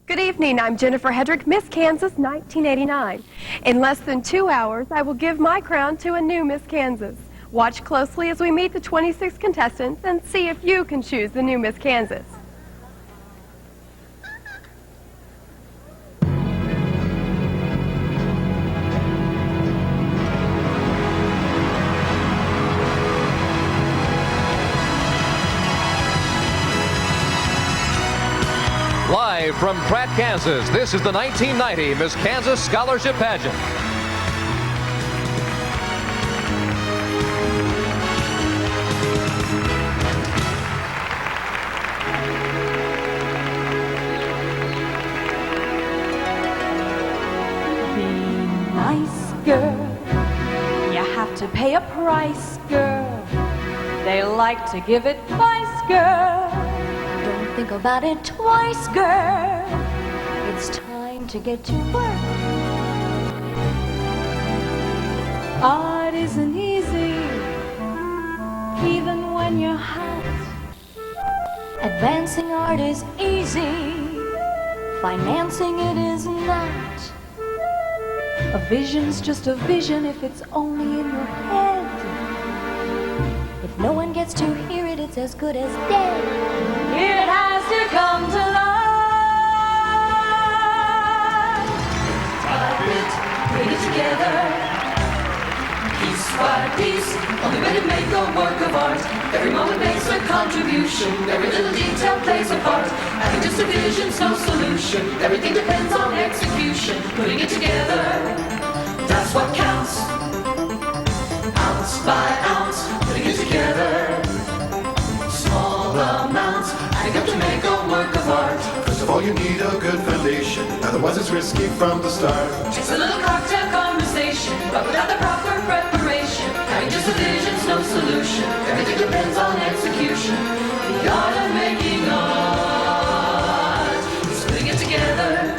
Good evening, I'm Jennifer Hedrick, Miss Kansas 1989. In less than 2 hours, I will give my crown to a new Miss Kansas. Watch closely as we meet the 26 contestants and see if you can choose the new Miss Kansas. Live from Pratt, Kansas, this is the 1990 Miss Kansas Scholarship Pageant. Be nice, girl. You have to pay a price, girl. They like to give advice, girl. Don't think about it twice, girl. It's time to get to work. Art isn't easy, even when you're hot. Advancing art is easy, financing it is not. A vision's just a vision if it's only in your head. If no one gets to hear it, it's as good as dead. It has to come to life. Type it, put it together, piece by piece. Only way to make a work of art. Every moment makes a contribution. Every little detail plays a part. Having just a vision's no solution. Everything depends on execution. Putting it together, that's what counts. Ounce by ounce, putting it together. Small amounts, adding up to make a work of art. First of all, you need a good foundation. Otherwise, it's risky from the start. Takes a little cocktail conversation, but without the proper preparation, having just a vision's no solution. Everything depends on execution. The art of making art is putting it together,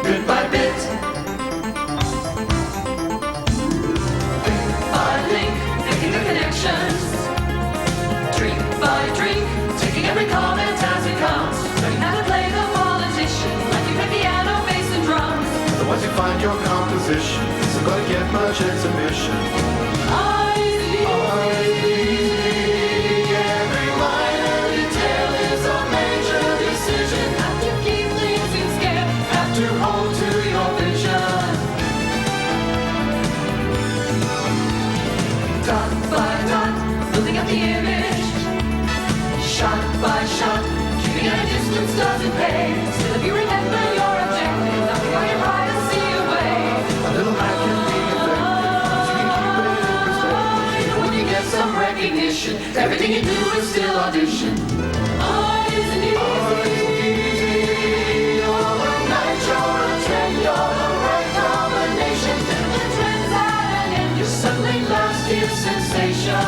bit by bit. Connections, drink by drink, taking every comment as it comes, learning how to play the politician, like you play piano, bass, and drums. Otherwise, you find your composition isn't going to get much exhibition. Art is easy. Every minor detail is a major decision. have to keep things in scale, Have to hold to your vision. dot by dot, building up the image, shot by shot, keeping at a distance doesn't pay. Still, if you remember your objective, nothing on your privacy away. A little hack can be effective, so you can keep it in perspective. Even when you get some recognition, everything you do is still audition. Art isn't easy. Overnight, you're a trend, you're the right combination. The trends at an end, you're suddenly lost in sensation.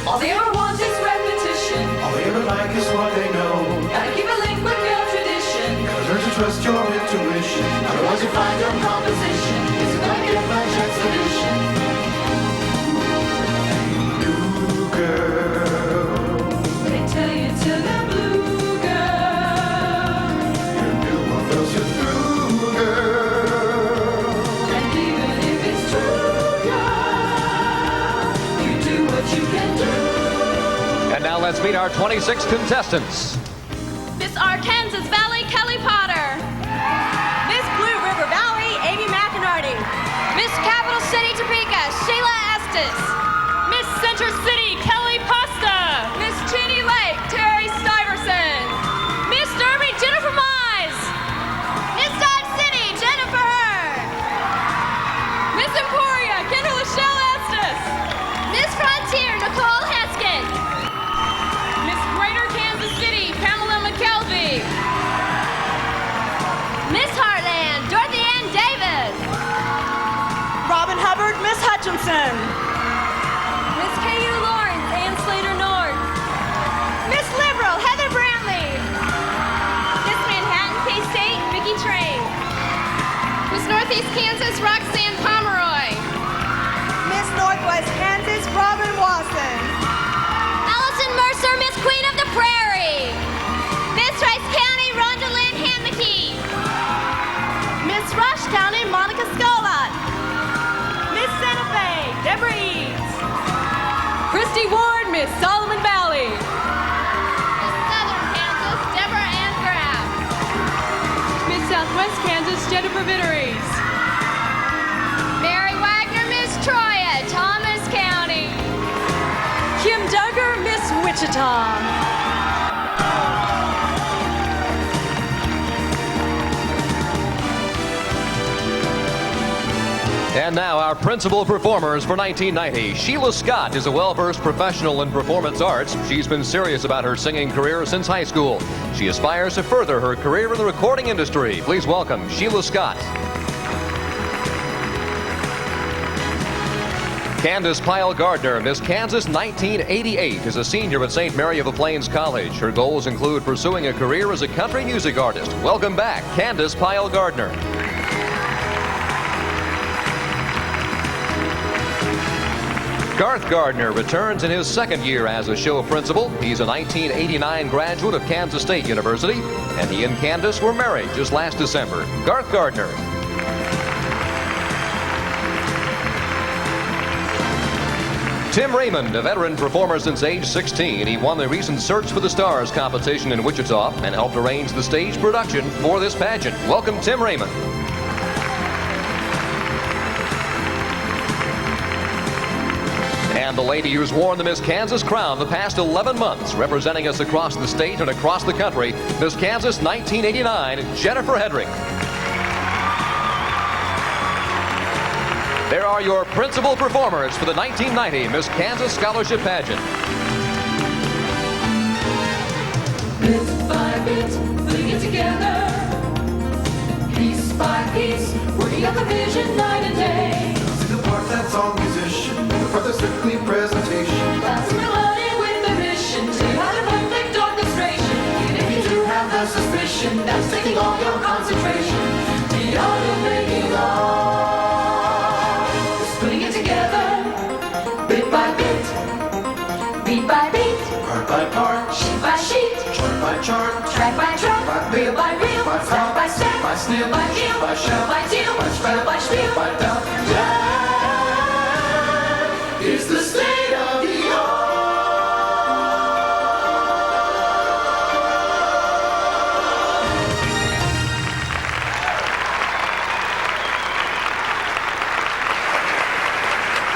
All they ever want is repetition. All they ever like is what they know. Gotta keep a link with your tradition. Gotta learn to trust your intuition. Otherwise, you find your Composition isn't gonna get much exhibition. new girl. They tell you to the blue girl. Your new one fills you through, girl. And even if it's true, girl, you do what you can do. And now let's meet our 26 contestants. Miss Arkansas Valley, Kelly Potter. Miss Blue River Valley, Amy McInerney. Miss Capital City, Topeka, Sheila Estes. Miss Center City, Kelly Pasta. Miss Cheney Lake, Terry Stuyvesant. Miss Derby, Jennifer Mize. Miss Dodge City, Jennifer Hurd. Miss Emporia, Kendall Michelle Estes. Miss Frontier, Nicole Heskin. Miss Greater Kansas City, Pamela McKelvey. Miss Heartland, Dorothy Ann Davis. Robin Hubbard, Miss Hutchinson. Miss KU Lawrence, Ann Slater North. Miss Liberal, Heather Brantley. Miss Manhattan K-State, Vicki Train. Miss Northeast Kansas, Roxanne Pomeroy. Miss Northwest Kansas, Robin Wasson. Allison Mercer, Miss Queen of the Prairie. Miss Rice County, Rhonda Miss Solomon Valley. Miss Southern Kansas, Deborah Ann Graff. Miss Southwest Kansas, Jennifer Vitteries. Mary Wagner, Miss Troya, Thomas County. Kim Duggar, Miss Wichita. And now our principal performers for 1990. Sheila Scott is a well-versed professional in performance arts. She's been serious about her singing career since high school. She aspires to further her career in the recording industry. Please welcome Sheila Scott. Candace Pyle Gardner, Miss Kansas 1988, is a senior at St. Mary of the Plains College. Her goals include pursuing a career as a country music artist. Welcome back, Candace Pyle Gardner. Garth Gardner returns in his second year as a show principal. He's a 1989 graduate of Kansas State University, and he and Candace were married just last December. Garth Gardner. Tim Raymond, a veteran performer since age 16, he won the recent Search for the Stars competition in Wichita and helped arrange the stage production for this pageant. Welcome, Tim Raymond. And the lady who's worn the Miss Kansas crown the past 11 months, representing us across the state and across the country, Miss Kansas 1989, Jennifer Hedrick. There are your principal performers for the 1990 Miss Kansas Scholarship Pageant. Bit by bit, putting it together. Piece by piece, working out the vision night and day. See the part that's all musician, the part that's strictly presentation. That's melody with a mission to have a perfect orchestration. Even if you do have the suspicion that's taking all your concentration, the art of making love is putting it together, bit by bit, beat by beat, Part by part, sheet by sheet, chart by chart, track by track, reel by reel, by step by step, by snip, by heel, by shout, by deal, by spiel by spiel. by down. That is the state of the art.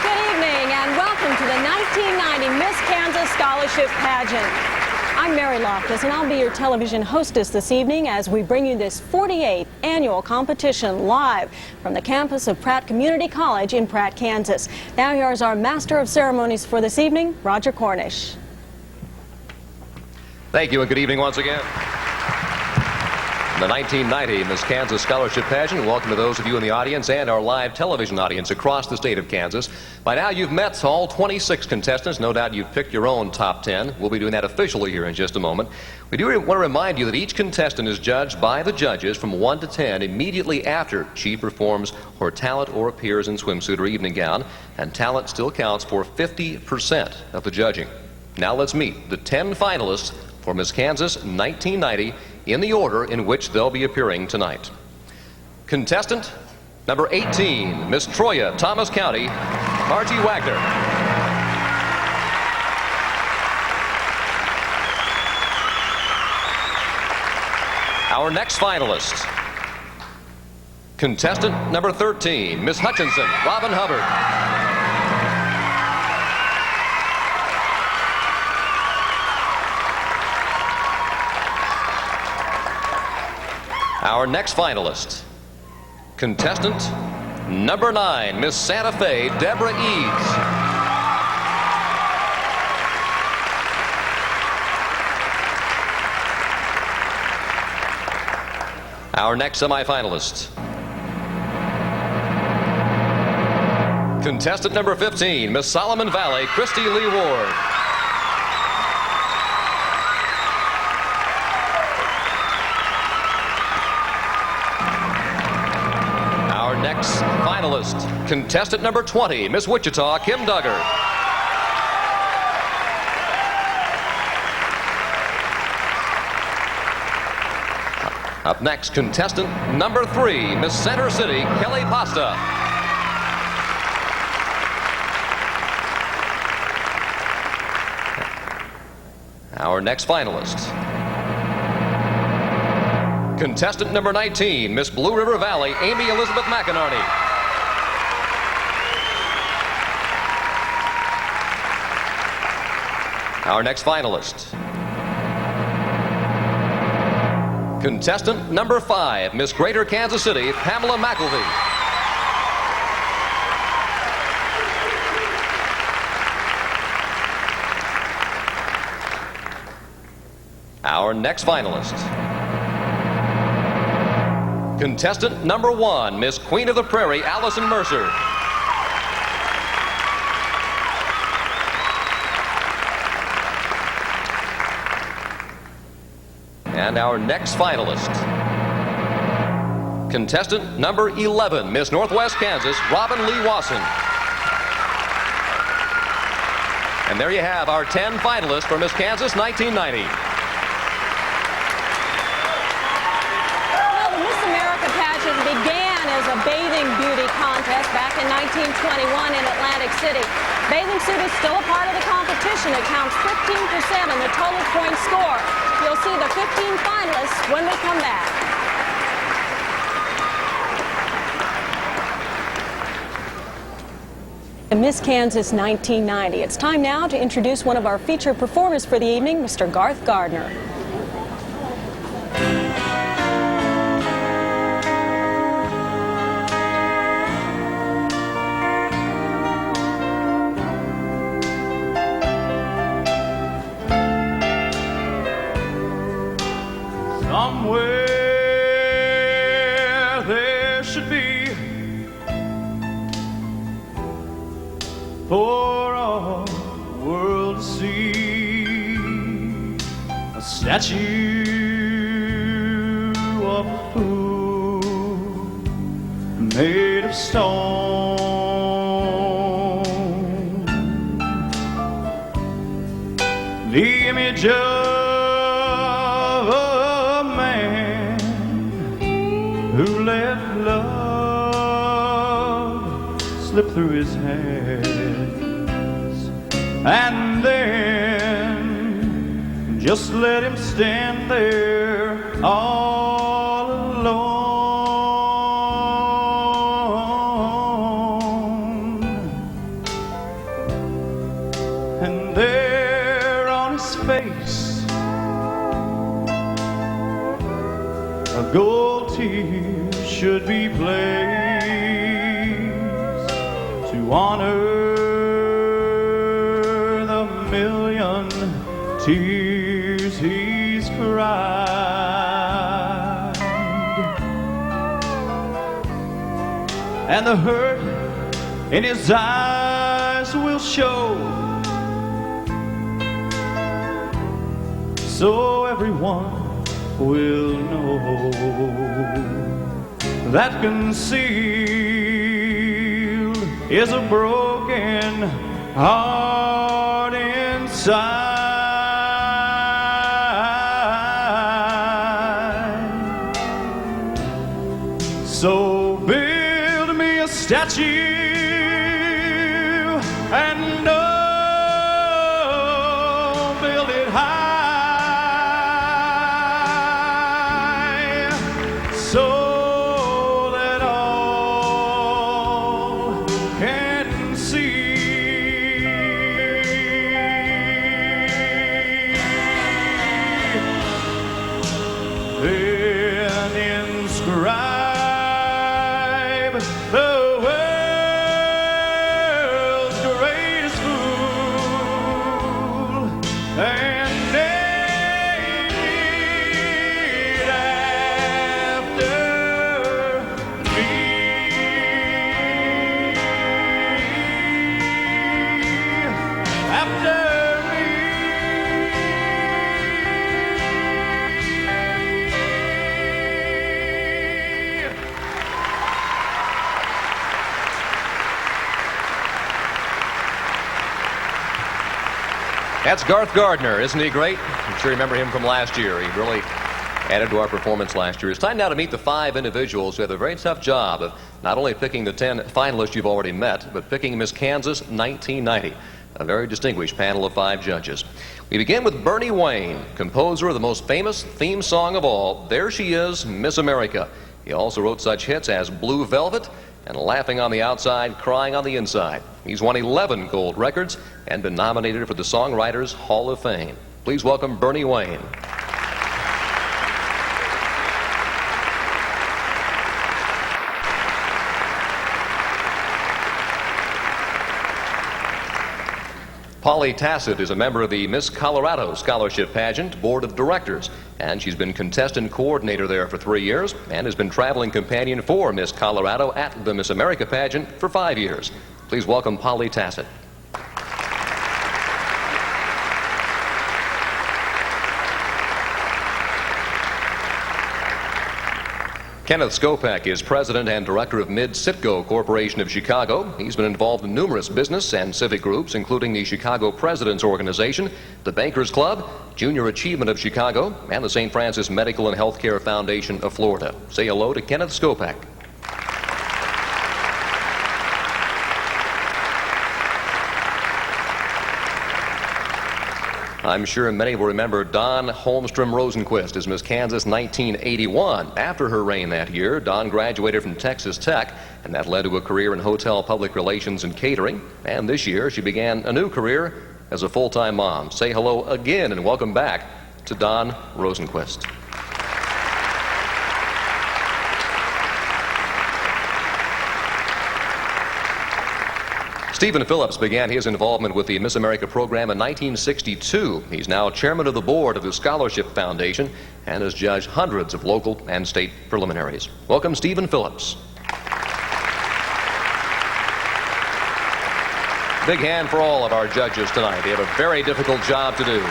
Good evening and welcome to the 1990 Miss Kansas Scholarship Pageant. I'm Mary Loftus, and I'll be your television hostess this evening as we bring you this 48th annual competition live from the campus of Pratt Community College in Pratt, Kansas. Now here's our Master of Ceremonies for this evening, Roger Cornish. Thank you and good evening once again. The 1990 Miss Kansas Scholarship Pageant. Welcome to those of you in the audience and our live television audience across the state of Kansas. By now you've met all 26 contestants. No doubt you've picked your own top 10. We'll be doing that officially here in just a moment. We do want to remind you that each contestant is judged by the judges from 1 to 10 immediately after she performs her talent or appears in swimsuit or evening gown. And talent still counts for 50% of the judging. Now let's meet the 10 finalists for Miss Kansas 1990 in the order in which they'll be appearing tonight. Contestant number 18, Miss Troya, Thomas County, Margie Wagner. Our next finalist, contestant number 13, Miss Hutchinson, Robin Hubbard. Our next finalist, contestant number 9, Miss Santa Fe, Deborah Eads. Our next semifinalist, contestant number 15, Miss Solomon Valley, Christy Lee Ward. Next finalist, contestant number 20, Miss Wichita, Kim Duggar. Up next, contestant number 3, Miss Center City, Kelly Pasta. Our next finalist. Contestant number 19, Miss Blue River Valley, Amy Elizabeth McInerney. Our next finalist. Contestant number 5, Miss Greater Kansas City, Pamela McElvey. Our next finalist. Contestant number 1, Miss Queen of the Prairie, Allison Mercer. And our next finalist. Contestant number 11, Miss Northwest Kansas, Robin Lee Wasson. And there you have our 10 finalists for Miss Kansas 1990. Well, the Miss America pageant began as a bathing beauty contest back in 1921 in Atlantic City. Bathing suit is still a part of the competition. It counts 15% in the total point score. You'll see the 15 finalists when we come back. Miss Kansas 1990. It's time now to introduce one of our featured performers for the evening, Mr. Garth Gardner. Somewhere there should be for all the world to see a statue of a fool made of stone, the image of who let love slip through his hands, and then just let him stand there all alone. And there on his face a gold tear should be placed to honor the million tears he's cried, and the hurt in his eyes will show, so everyone will know that concealed is a broken heart inside. So build me a statue and oh, build it high, so that all can see. Then inscribe the world's greatest fool and name it after me. After me. That's Garth Gardner, isn't he great? I'm sure you remember him from last year. He really added to our performance last year. It's time now to meet the 5 individuals who have a very tough job of not only picking the 10 finalists you've already met, but picking Miss Kansas 1990. a very distinguished panel of 5 judges. We begin with Bernie Wayne, composer of the most famous theme song of all, There She Is, Miss America. He also wrote such hits as Blue Velvet and Laughing on the Outside, Crying on the Inside. He's won 11 gold records and been nominated for the Songwriters Hall of Fame. Please welcome Bernie Wayne. Polly Tassett is a member of the Miss Colorado Scholarship Pageant Board of Directors, and she's been contestant coordinator there for 3 years and has been traveling companion for Miss Colorado at the Miss America pageant for 5 years. Please welcome Polly Tassett. Kenneth Skopek is president and director of Mid-Citgo Corporation of Chicago. He's been involved in numerous business and civic groups, including the Chicago President's Organization, the Bankers Club, Junior Achievement of Chicago, and the St. Francis Medical and Healthcare Foundation of Florida. Say hello to Kenneth Skopek. I'm sure many will remember Dawn Holmstrom Rosenquist as Miss Kansas 1981. After her reign that year, Dawn graduated from Texas Tech, and that led to a career in hotel public relations and catering. And this year, she began a new career as a full-time mom. Say hello again and welcome back to Dawn Rosenquist. Stephen Phillips began his involvement with the Miss America program in 1962. He's now chairman of the board of the Scholarship Foundation and has judged hundreds of local and state preliminaries. Welcome, Stephen Phillips. Big hand for all of our judges tonight. They have a very difficult job to do.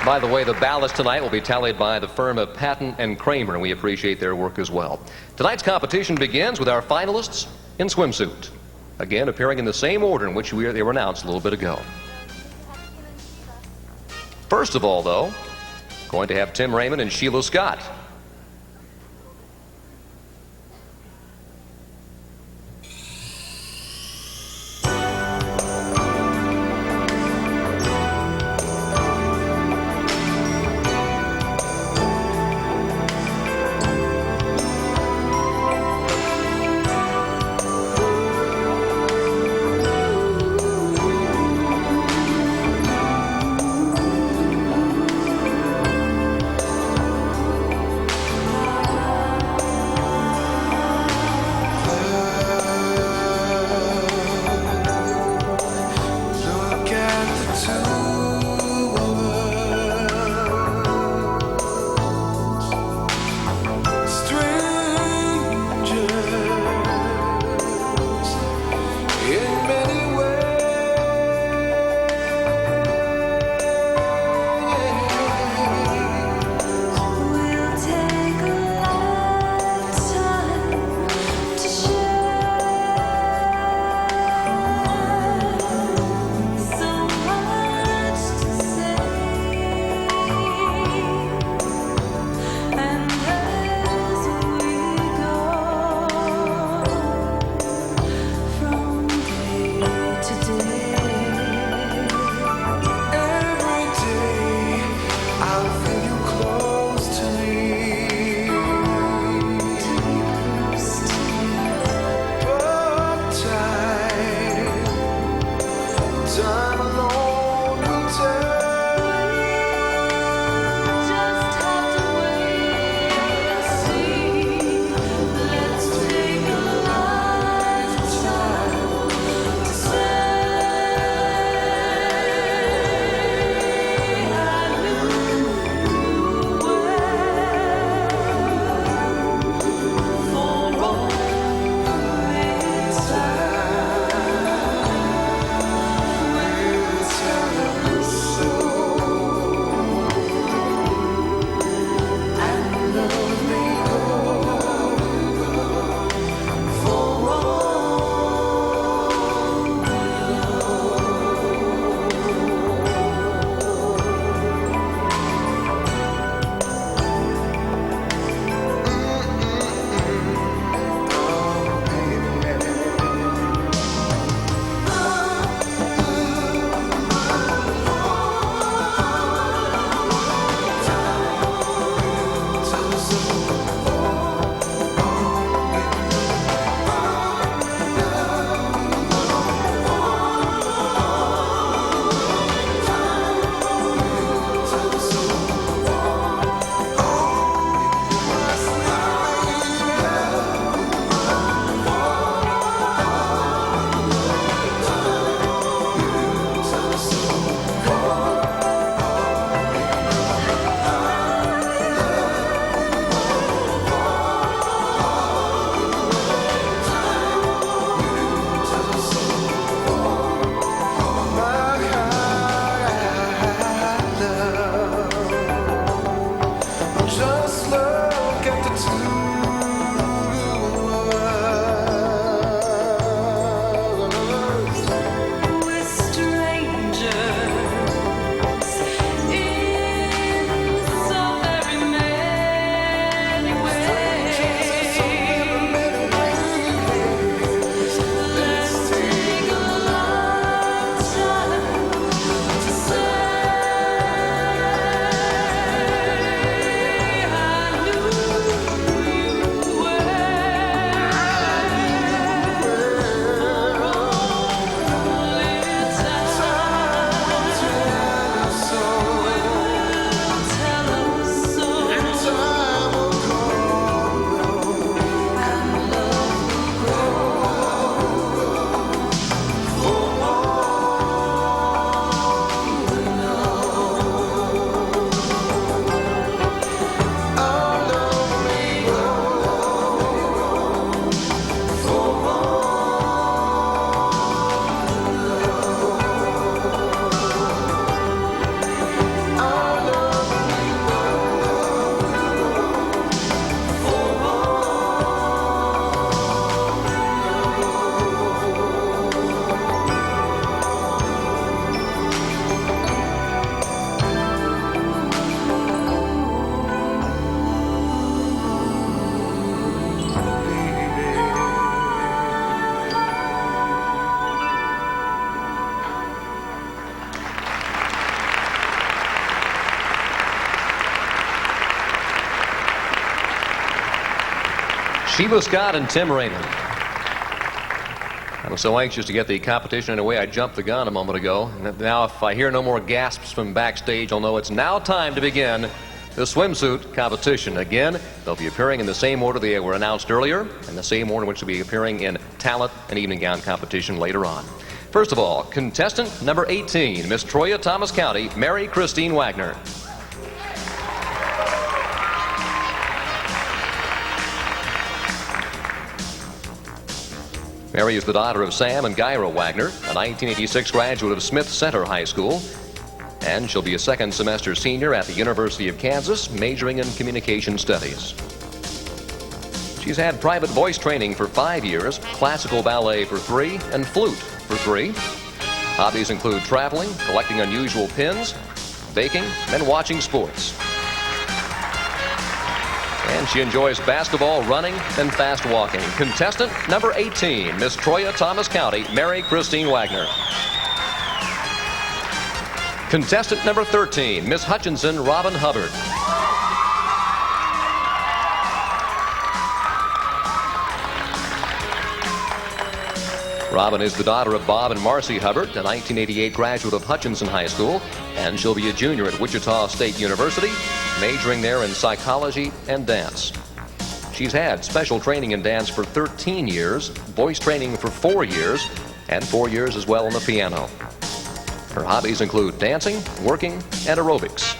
By the way, the ballots tonight will be tallied by the firm of Patton and Kramer, and we appreciate their work as well. Tonight's competition begins with our finalists in swimsuit. Again, appearing in the same order in which they were announced a little bit ago. First of all, though, going to have Tim Raymond and Sheila Scott. Sheba Scott and Tim Raymond. I was so anxious to get the competition underway, I jumped the gun a moment ago. And now if I hear no more gasps from backstage, I'll know it's now time to begin the swimsuit competition. Again, they'll be appearing in the same order they were announced earlier, and the same order in which they'll be appearing in talent and evening gown competition later on. First of all, contestant number 18, Miss Troya Thomas County, Mary Christine Wagner. Mary is the daughter of Sam and Gyra Wagner, a 1986 graduate of Smith Center High School, and she'll be a second semester senior at the University of Kansas, majoring in communication studies. She's had private voice training for 5 years, classical ballet for 3, and flute for 3. Hobbies include traveling, collecting unusual pins, baking, and watching sports. And she enjoys basketball, running, and fast walking. Contestant number 18, Miss Troya Thomas County, Mary Christine Wagner. Contestant number 13, Miss Hutchinson Robin Hubbard. Robin is the daughter of Bob and Marcy Hubbard, a 1988 graduate of Hutchinson High School, and she'll be a junior at Wichita State University, majoring there in psychology and dance. She's had special training in dance for 13 years, voice training for 4 years, and 4 years as well on the piano. Her hobbies include dancing, working, and aerobics.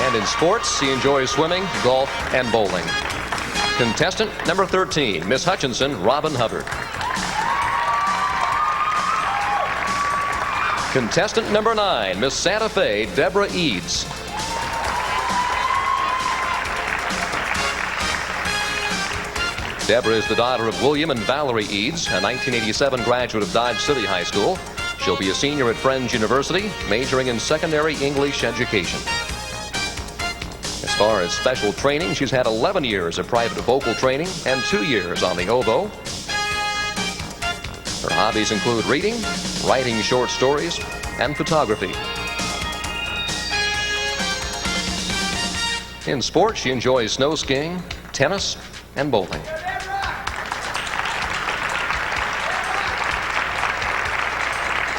And in sports, she enjoys swimming, golf, and bowling. Contestant number 13, Miss Hutchinson Robin Hubbard. Contestant number 9, Miss Santa Fe Deborah Eads. Deborah is the daughter of William and Valerie Eads, a 1987 graduate of Dodge City High School. She'll be a senior at Friends University, majoring in secondary English education. As far as special training, she's had 11 years of private vocal training and 2 years on the oboe. Her hobbies include reading, writing short stories, and photography. In sports, she enjoys snow skiing, tennis, and bowling.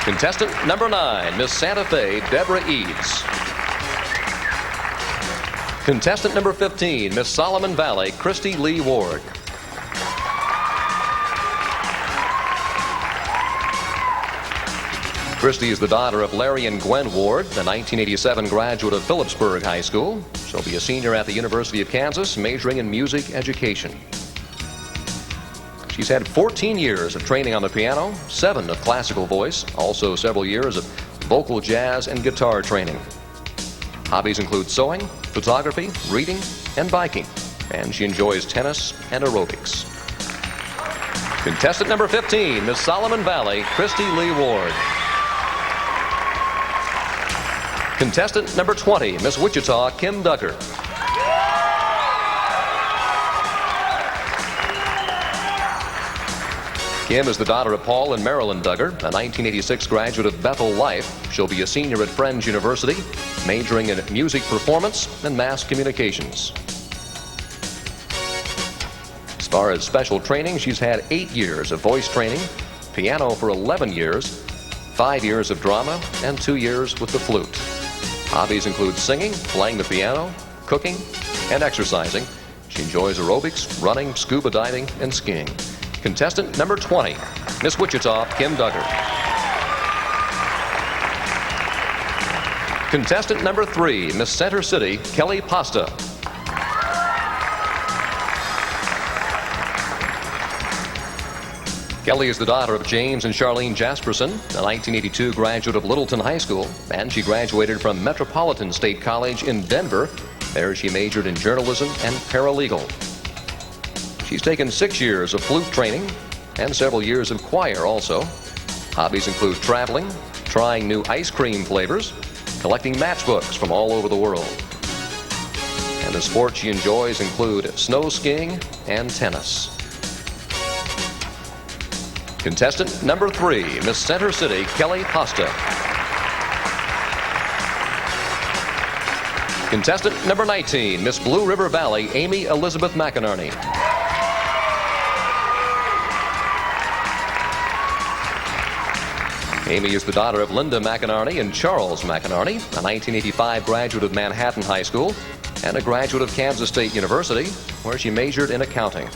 Contestant number 9, Miss Santa Fe Deborah Eads. Contestant number 15, Miss Solomon Valley Christy Lee Ward. Christy is the daughter of Larry and Gwen Ward, the 1987 graduate of Phillipsburg High School. She'll be a senior at the University of Kansas, majoring in music education. She's had 14 years of training on the piano, 7 of classical voice, also several years of vocal jazz and guitar training. Hobbies include sewing, photography, reading, and biking, and she enjoys tennis and aerobics. Contestant number 15, Miss Solomon Valley Christy Lee Ward. Contestant number 20, Miss Wichita Kim Duggar. Kim is the daughter of Paul and Marilyn Duggar, a 1986 graduate of Bethel Life. She'll be a senior at Friends University, majoring in music performance and mass communications. As far as special training, she's had 8 years of voice training, piano for 11 years, 5 years of drama, and 2 years with the flute. Hobbies include singing, playing the piano, cooking, and exercising. She enjoys aerobics, running, scuba diving, and skiing. Contestant number 20, Miss Wichita Kim Duggar. Contestant number 3, Miss Center City Kelly Pasta. Kelly is the daughter of James and Charlene Jasperson, a 1982 graduate of Littleton High School, and she graduated from Metropolitan State College in Denver. There she majored in journalism and paralegal. She's taken 6 years of flute training and several years of choir also. Hobbies include traveling, trying new ice cream flavors, collecting matchbooks from all over the world. And the sports she enjoys include snow skiing and tennis. Contestant number 3, Miss Center City Kelly Pasta. Contestant number 19, Miss Blue River Valley, Amy Elizabeth McInerney. Amy is the daughter of Linda McInerney and Charles McInerney, a 1985 graduate of Manhattan High School and a graduate of Kansas State University, where she majored in accounting.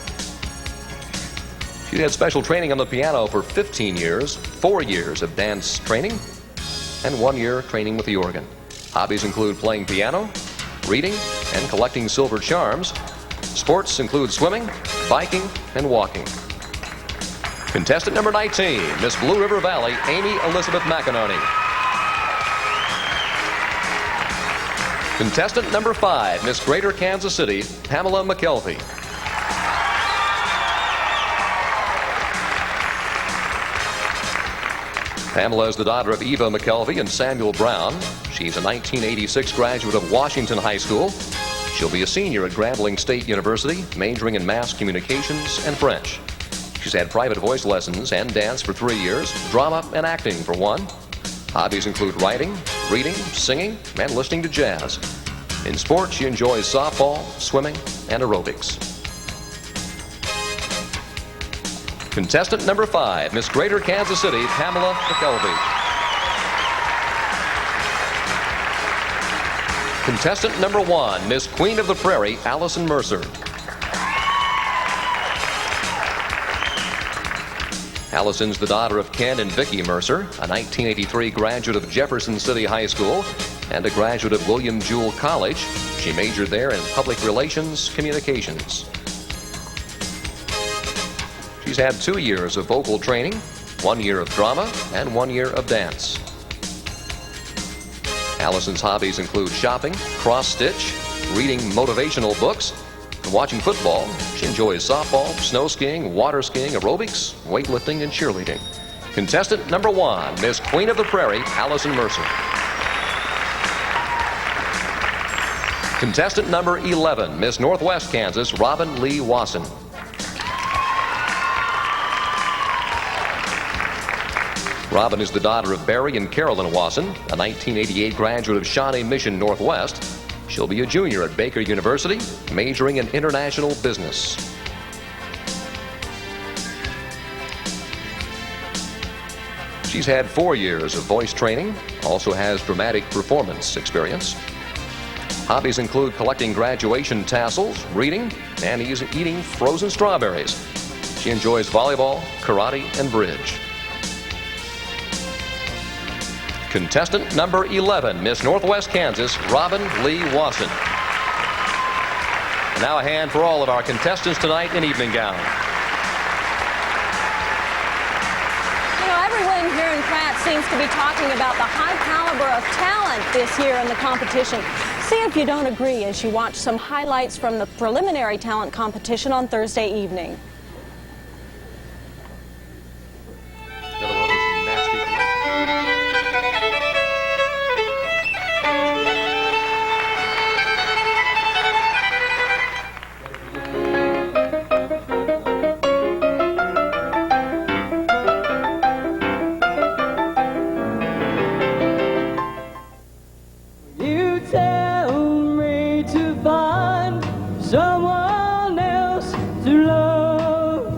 She had special training on the piano for 15 years, 4 years of dance training, and 1 year training with the organ. Hobbies include playing piano, reading, and collecting silver charms. Sports include swimming, biking, and walking. Contestant number 19, Miss Blue River Valley, Amy Elizabeth McInerney. Contestant number 5, Miss Greater Kansas City, Pamela McKelvey. Pamela is the daughter of Eva McKelvey and Samuel Brown. She's a 1986 graduate of Washington High School. She'll be a senior at Grambling State University, majoring in mass communications and French. She's had private voice lessons and dance for 3 years, drama and acting for 1. Hobbies include writing, reading, singing, and listening to jazz. In sports, she enjoys softball, swimming, and aerobics. Contestant number 5, Miss Greater Kansas City, Pamela McKelvey. Contestant number 1, Miss Queen of the Prairie, Allison Mercer. Allison's the daughter of Ken and Vicki Mercer, a 1983 graduate of Jefferson City High School and a graduate of William Jewell College. She majored there in public relations communications. She's had 2 years of vocal training, 1 year of drama, and 1 year of dance. Allison's hobbies include shopping, cross-stitch, reading motivational books, and watching football. She enjoys softball, snow skiing, water skiing, aerobics, weightlifting, and cheerleading. Contestant number 1, Miss Queen of the Prairie, Allison Mercer. Contestant number 11, Miss Northwest Kansas, Robin Lee Wasson. Robin is the daughter of Barry and Carolyn Wasson, a 1988 graduate of Shawnee Mission Northwest. She'll be a junior at Baker University, majoring in international business. She's had 4 years of voice training, also has dramatic performance experience. Hobbies include collecting graduation tassels, reading, and eating frozen strawberries. She enjoys volleyball, karate, and bridge. Contestant number 11, Miss Northwest Kansas, Robin Lee Wasson. And now a hand for all of our contestants tonight in evening gown. You know, everyone here in Pratt seems to be talking about the high caliber of talent this year in the competition. See if you don't agree as you watch some highlights from the preliminary talent competition on Thursday evening. You tell me to find someone else to love.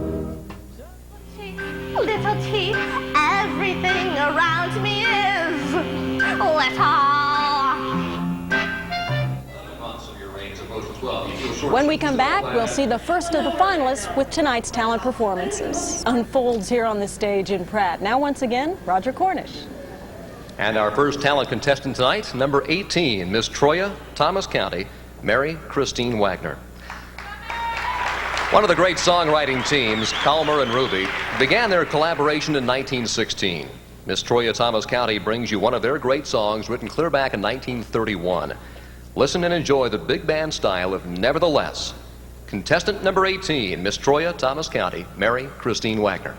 Little T, everything around me is little. When we come back, we'll see the first of the finalists with tonight's talent performances. Unfolds here on the stage in Pratt. Now, once again, Roger Cornish. And our first talent contestant tonight, number 18, Miss Troya, Thomas County, Mary Christine Wagner. One of the great songwriting teams, Calmer and Ruby, began their collaboration in 1916. Miss Troya, Thomas County brings you one of their great songs written clear back in 1931. Listen and enjoy the big band style of Nevertheless. Contestant number 18, Miss Troya, Thomas County, Mary Christine Wagner.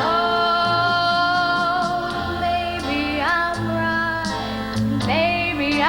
Oh, maybe I'm right. Maybe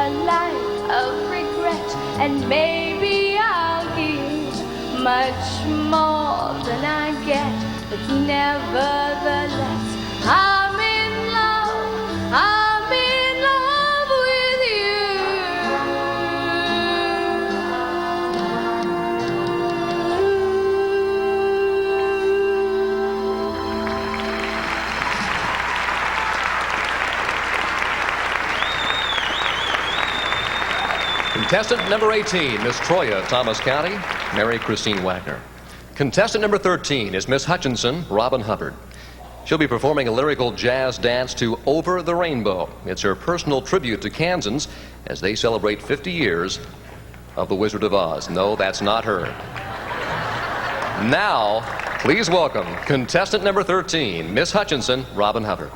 a life of regret, and maybe I'll give much more than I get, but nevertheless, I'm in love with Contestant number 18, Miss Troya, Thomas County, Mary Christine Wagner. Contestant number 13 is Miss Hutchinson, Robin Hubbard. She'll be performing a lyrical jazz dance to Over the Rainbow. It's her personal tribute to Kansans as they celebrate 50 years of The Wizard of Oz. No, that's not her. Now, please welcome contestant number 13, Miss Hutchinson, Robin Hubbard.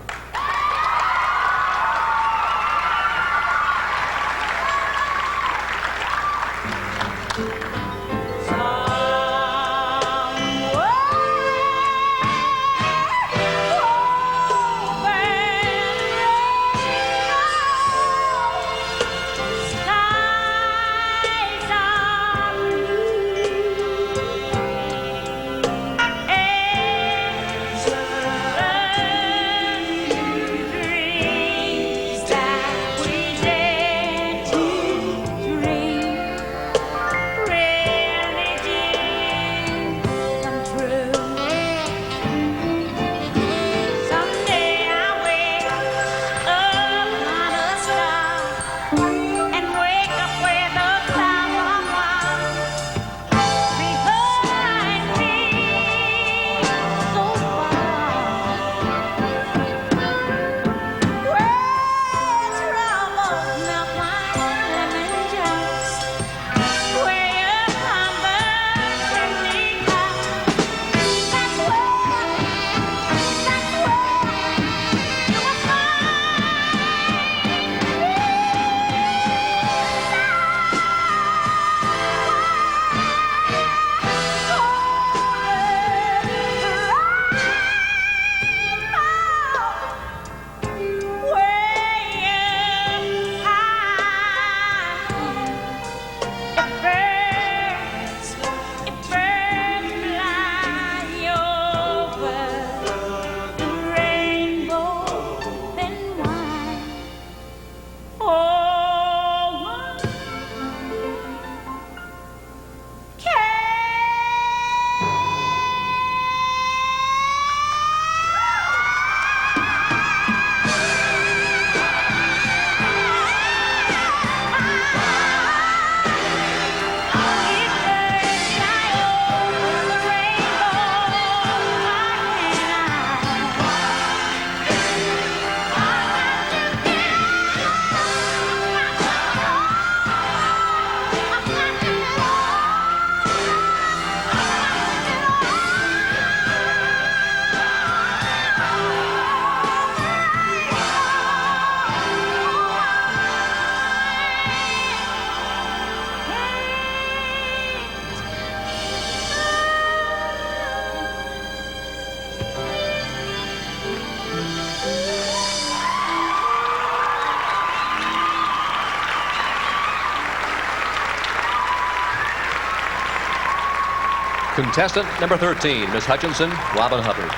Contestant number 13, Miss Hutchinson, Robin Hubbard.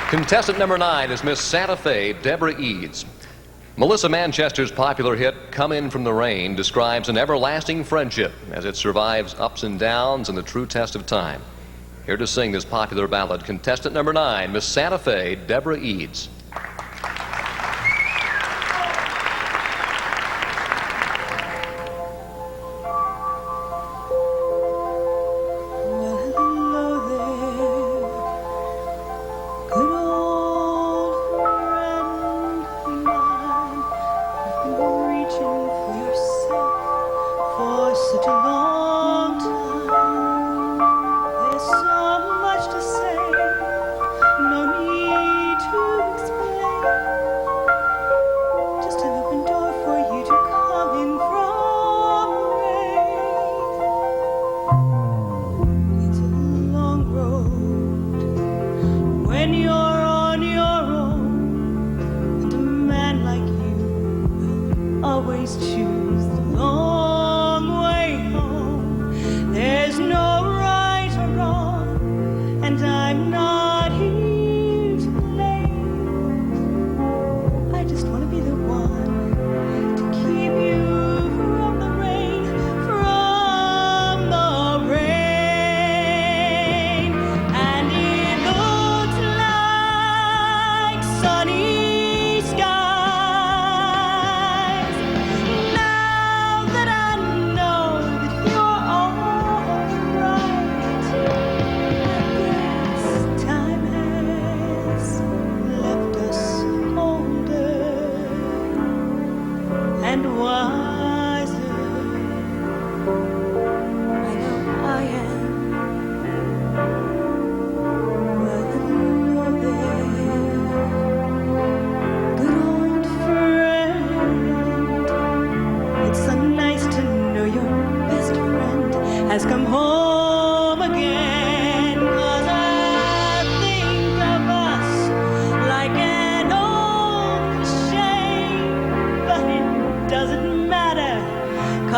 Contestant number 9 is Miss Santa Fe, Deborah Eads. Melissa Manchester's popular hit, Come In From the Rain, describes an everlasting friendship as it survives ups and downs and the true test of time. Here to sing this popular ballad, contestant number 9, Miss Santa Fe, Deborah Eads. There's so much to say, no need to explain.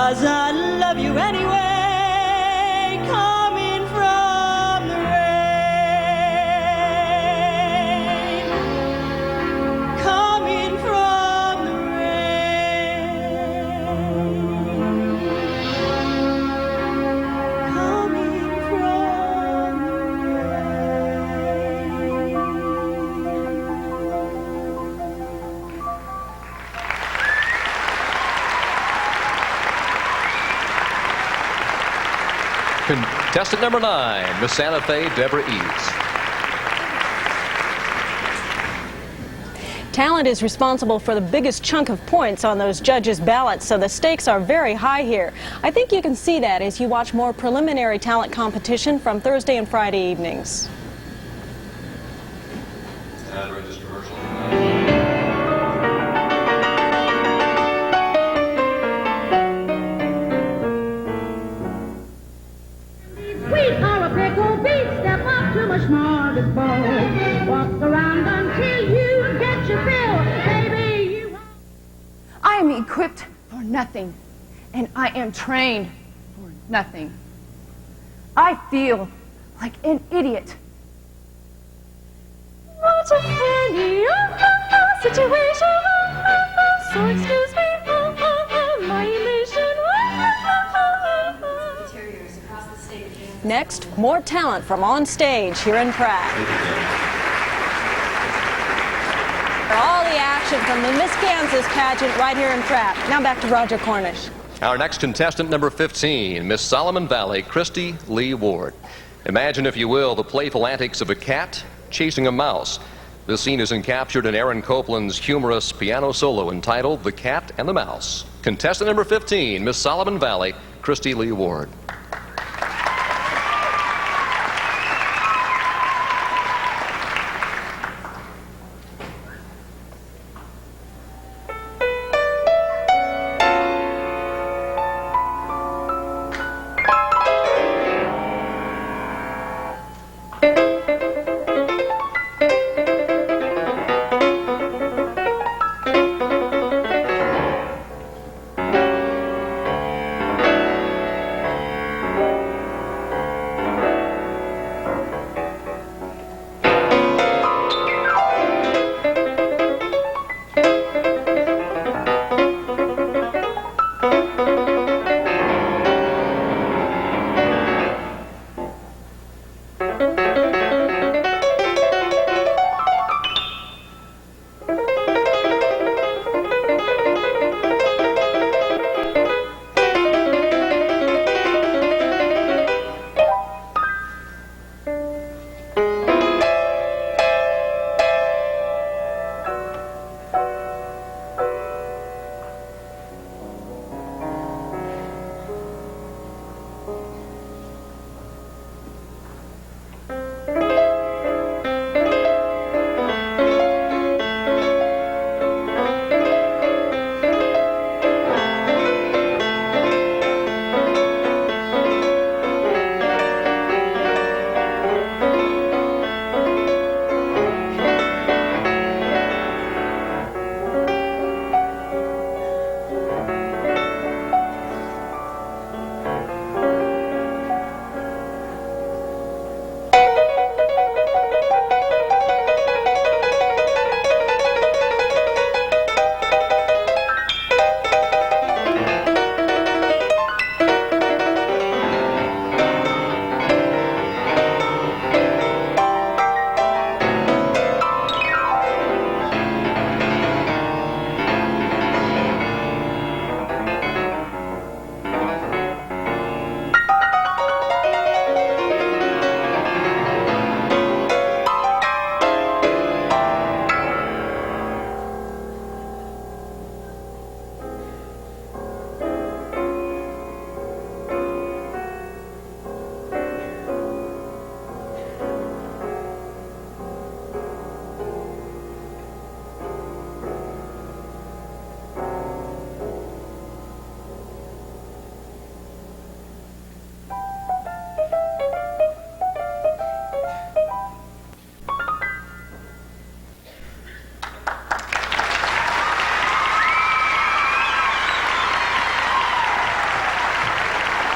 'cause I love you anyway, coming from the rain, coming from the rain, coming from the Contestant number 9, Miss Santa Fe, Deborah Eads. Talent is responsible for the biggest chunk of points on those judges' ballots, so the stakes are very high here. I think you can see that as you watch more preliminary talent competition from Thursday and Friday evenings. Sweet or a pickle beet, step up to my smorgasbord. Walk around until you get your fill. Baby, you... I am equipped for nothing, and I am trained for nothing. I feel like an idiot. What a funny situation. So excuse me, my elation. Next, more talent from on stage here in Pratt. All the action from the Miss Kansas pageant right here in Pratt. Now back to Roger Cornish. Our next contestant, number 15, Miss Solomon Valley, Christy Lee Ward. Imagine, if you will, the playful antics of a cat chasing a mouse. This scene is captured in Aaron Copland's humorous piano solo entitled The Cat and the Mouse. Contestant number 15, Miss Solomon Valley, Christy Lee Ward.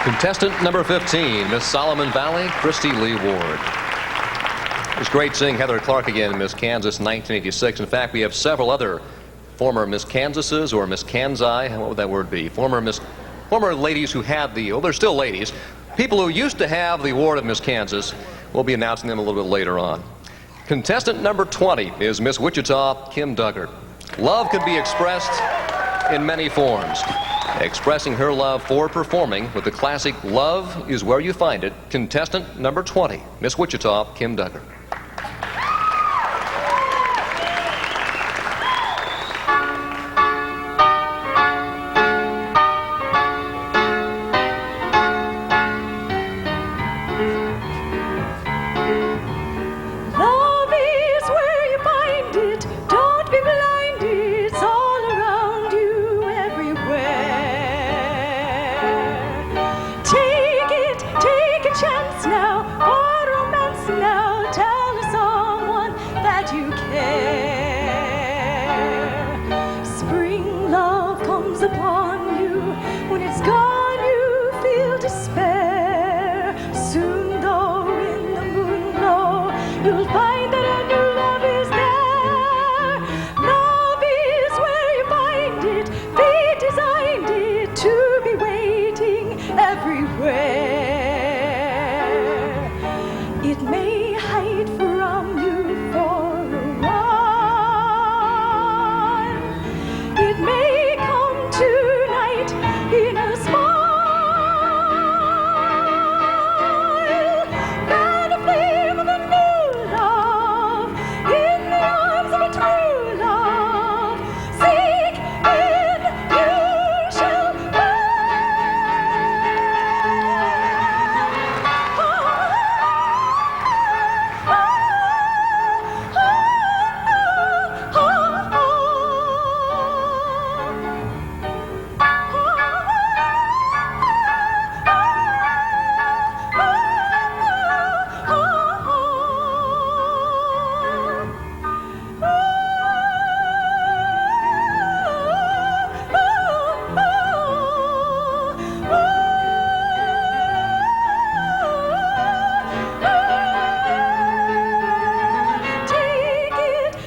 Contestant number 15, Miss Solomon Valley, Christy Lee Ward. It was great seeing Heather Clark again in Miss Kansas 1986. In fact, we have several other former Miss Kansases or Miss Kansai, what would that word be? Former ladies who had the, well, they're still ladies, people who used to have the award of Miss Kansas. We'll be announcing them a little bit later on. Contestant number 20 is Miss Wichita, Kim Duggar. Love can be expressed in many forms. Expressing her love for performing with the classic Love Is Where You Find It, contestant number 20, Miss Wichita, Kim Duggar. Love is where you find it. Don't be blind, it's all around you everywhere. Take a chance now, for romance now. Tell someone that you care. Spring love comes upon you. When it's gone, you feel despair. Soon, though, in the moonglow, you'll find that a new love is there. Love is where you find it. Fate designed it to be waiting everywhere. It may hide from you for a while. It may come tonight in a smile. Fan a flame of a new love in the arms of a true love. Seek and you shall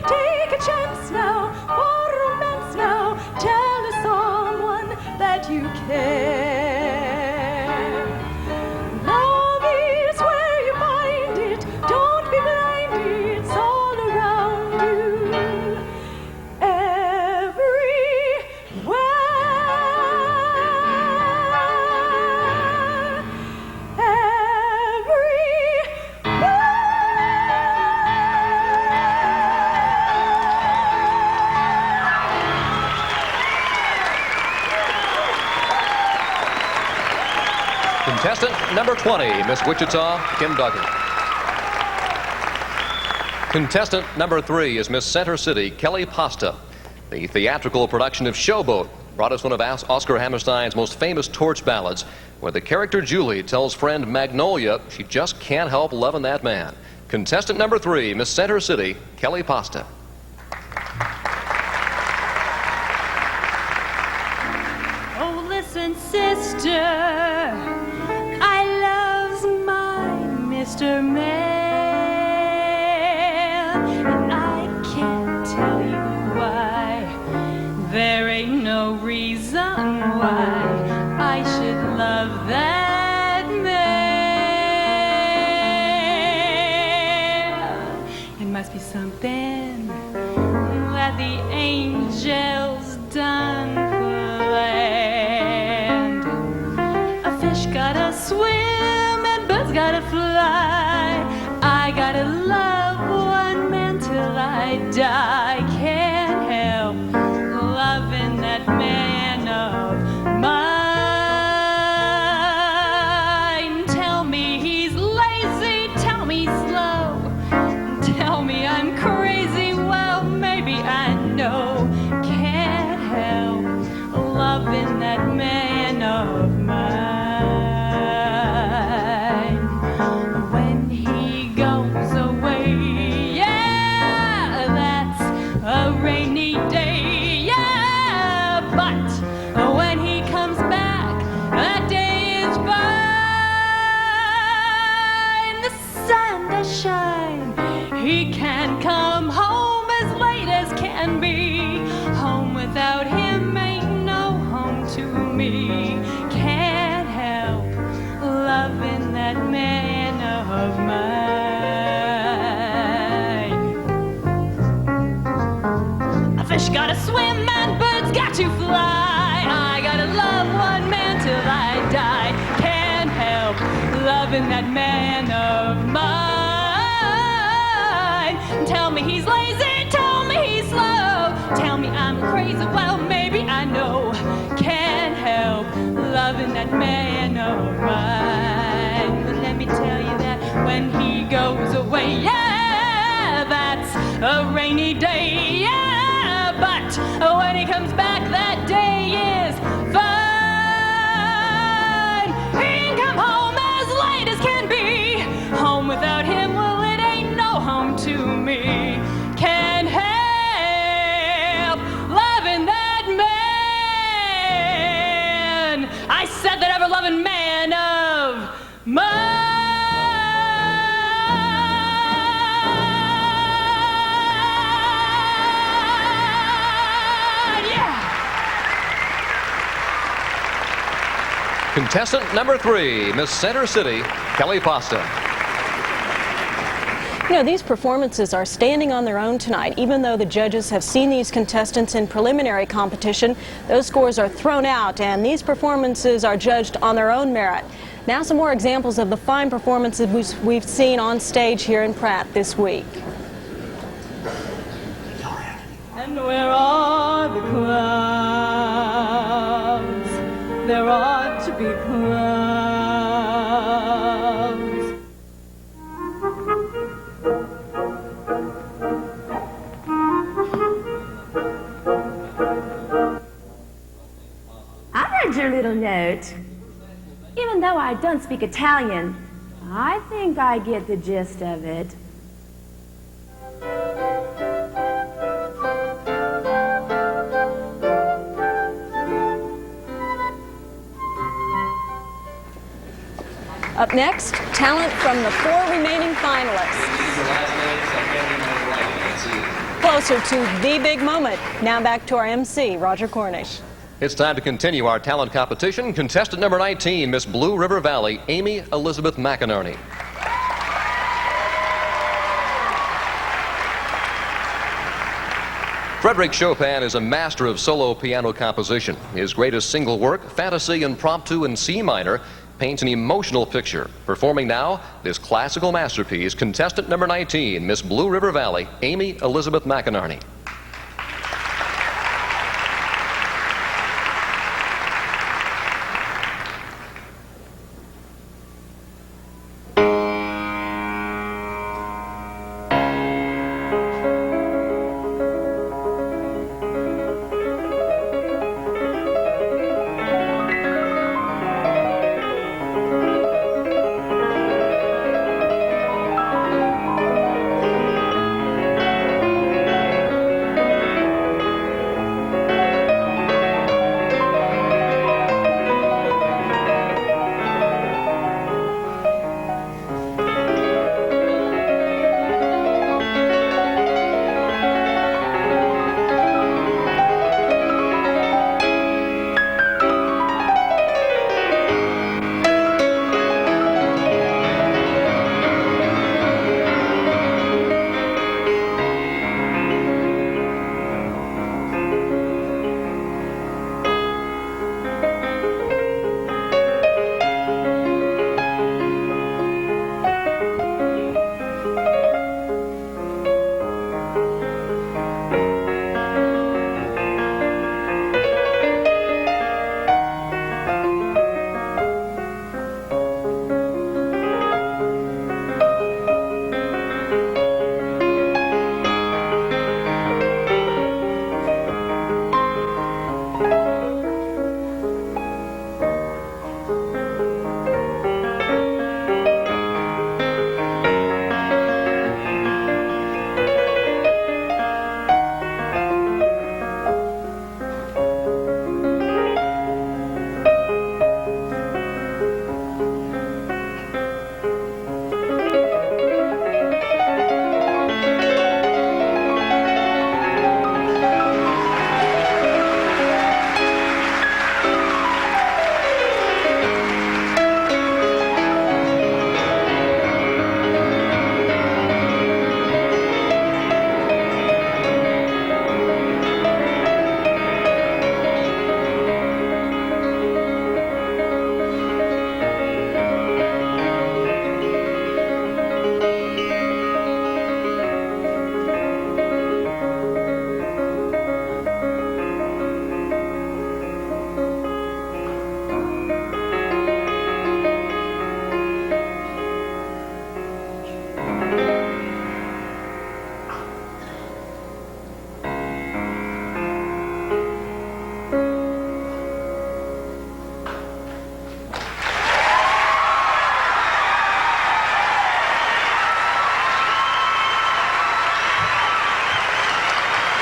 Take a chance now, for romance now. Tell someone that you care. Love is where you find it. Don't be blind, it's all around you. Contestant number 20, Miss Wichita, Kim Duggar. Contestant number 3 is Miss Center City, Kelly Pasta. The theatrical production of Showboat brought us one of Oscar Hammerstein's most famous torch ballads, where the character Julie tells friend Magnolia she just can't help loving that man. Contestant number 3, Miss Center City, Kelly Pasta. Oh, listen, sister, I loves my Mr. Man, and I can't tell you why. There ain't no reason why I should love that man. It must be something that the angels done planned. A fish gotta swim and birds gotta fly. I gotta love one man till I die. Can't help loving that man of mine. Tell me he's lazy, tell me he's slow, tell me I'm crazy, well maybe I know. Can't fish gotta swim and birds got to fly. I gotta love one man till I die. Can't help loving that man of mine. Tell me he's lazy, tell me he's slow, tell me I'm crazy, well maybe I know. Can't help loving that man of mine. But let me tell you that when he goes away, yeah, that's a rainy day, yeah, but when he comes back, that day is fine. He can come home as late as can be. Home without him, well, it ain't no home to me. Can't help loving that man. I said that ever-loving man of mine. Contestant number 3, Miss Center City, Kelly Pasta. You know, these performances are standing on their own tonight. Even though the judges have seen these contestants in preliminary competition, those scores are thrown out, and these performances are judged on their own merit. Now some more examples of the fine performances we've seen on stage here in Pratt this week. And where are the clouds? There ought to be clouds. I read your little note. Even though I don't speak Italian, I think I get the gist of it. Up next, talent from the 4 remaining finalists. Closer to the big moment. Now back to our MC, Roger Cornish. It's time to continue our talent competition. Contestant number 19, Miss Blue River Valley, Amy Elizabeth McInerney. Frédéric Chopin is a master of solo piano composition. His greatest single work, Fantasy Impromptu in C minor, paints an emotional picture. Performing now, this classical masterpiece, contestant number 19, Miss Blue River Valley, Amy Elizabeth McInerney.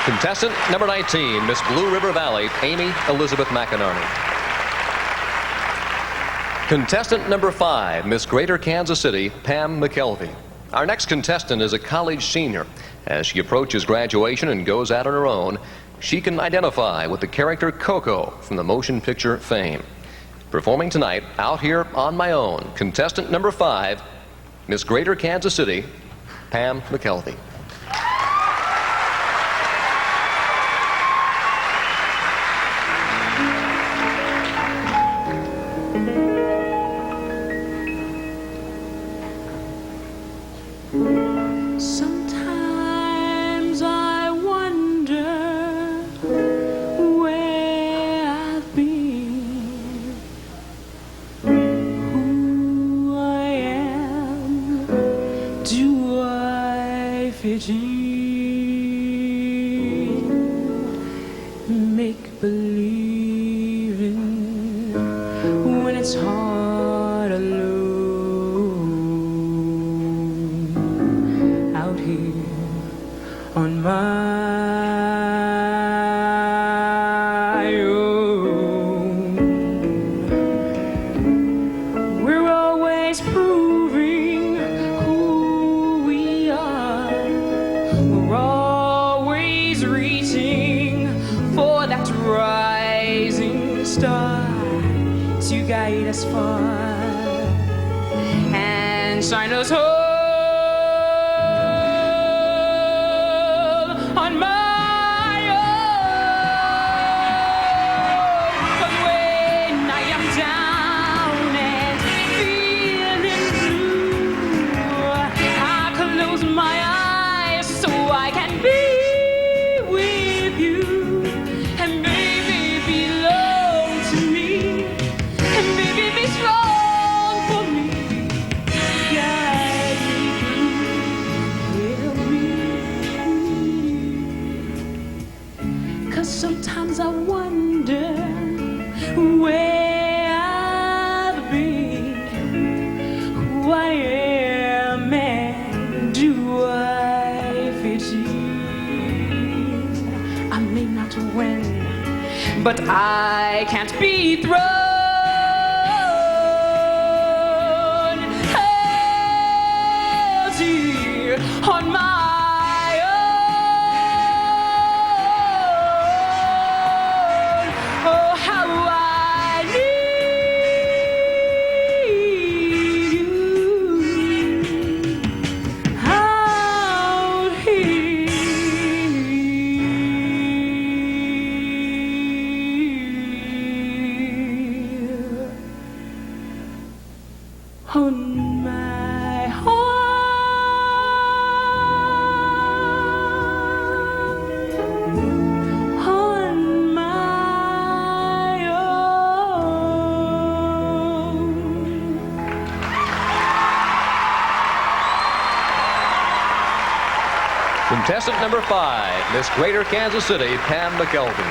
Contestant number 19, Miss Blue River Valley, Amy Elizabeth McInerney. Contestant number 5, Miss Greater Kansas City, Pam McKelvey. Our next contestant is a college senior. As she approaches graduation and goes out on her own, she can identify with the character Coco from the motion picture Fame. Performing tonight, Out Here on My Own, contestant number 5, Miss Greater Kansas City, Pam McKelvey. Sometimes I wonder where I've been, who I am, do I fit in, make believing when it's hard alone. On my own, we're always proving who we are. We're always reaching for that rising star to guide us far and shine us home. On my own, 'cause when I am down and feeling blue, I close my eyes so I can be with you, and baby belong to me, and baby be strong for me, guide me through, help me. 'Cause sometimes I wonder where I've been, who I am, and do I fit in. I may not win, but I can't be thrown out here on my on my own, on my own. Contestant number 5, Miss Greater Kansas City, Pam McKelvey.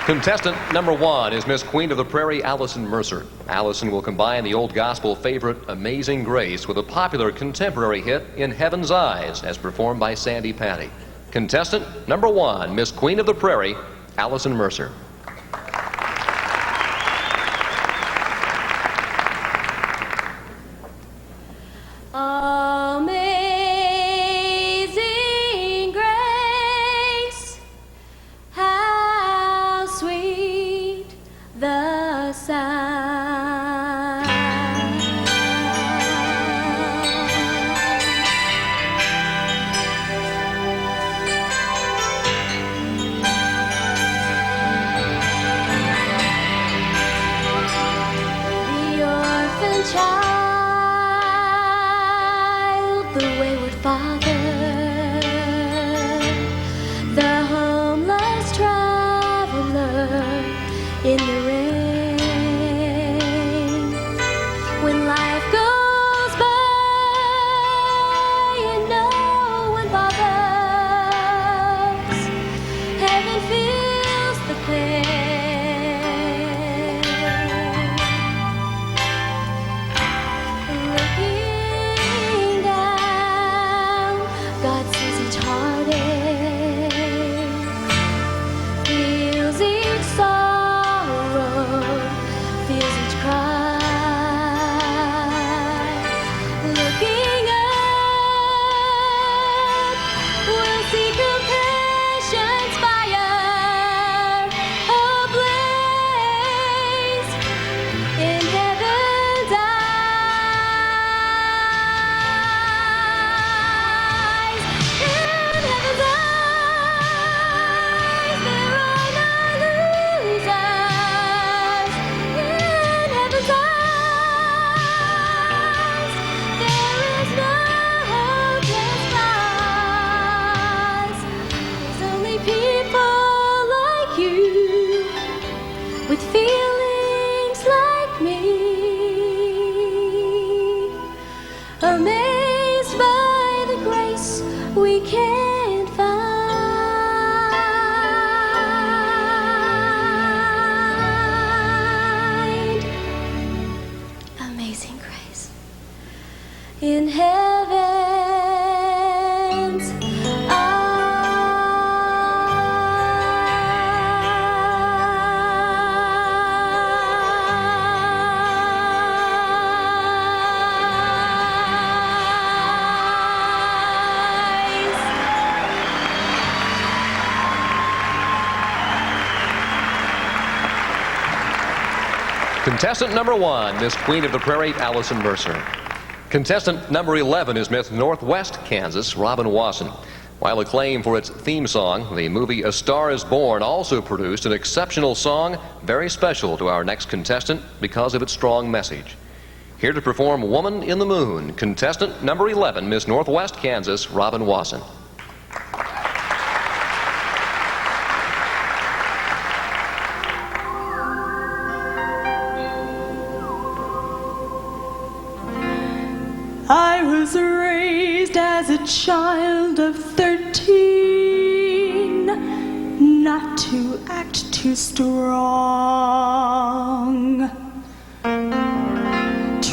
Contestant number 1 is Miss Queen of the Prairie, Allison Mercer. Allison will combine the old gospel favorite Amazing Grace with a popular contemporary hit In Heaven's Eyes, as performed by Sandy Patty. Contestant number 1, Miss Queen of the Prairie, Allison Mercer. Amazing grace, how sweet the sound each heartache, feels each sorrow, feels each cry. Looking up, we'll see compassion's fire ablaze in heaven's eyes. In heaven's eyes, there are no losers. In heaven's eyes, there is no hopeless prize. There's only people like you with feelings like me, amazed by the grace we can't find. Amazing grace in heaven's Contestant number 1, Miss Queen of the Prairie, Allison Mercer. Contestant number 11 is Miss Northwest Kansas, Robin Wasson. While acclaimed for its theme song, the movie A Star is Born also produced an exceptional song very special to our next contestant because of its strong message. Here to perform Woman in the Moon, contestant number 11, Miss Northwest Kansas, Robin Wasson. I was raised as a child of 13, not to act too strong.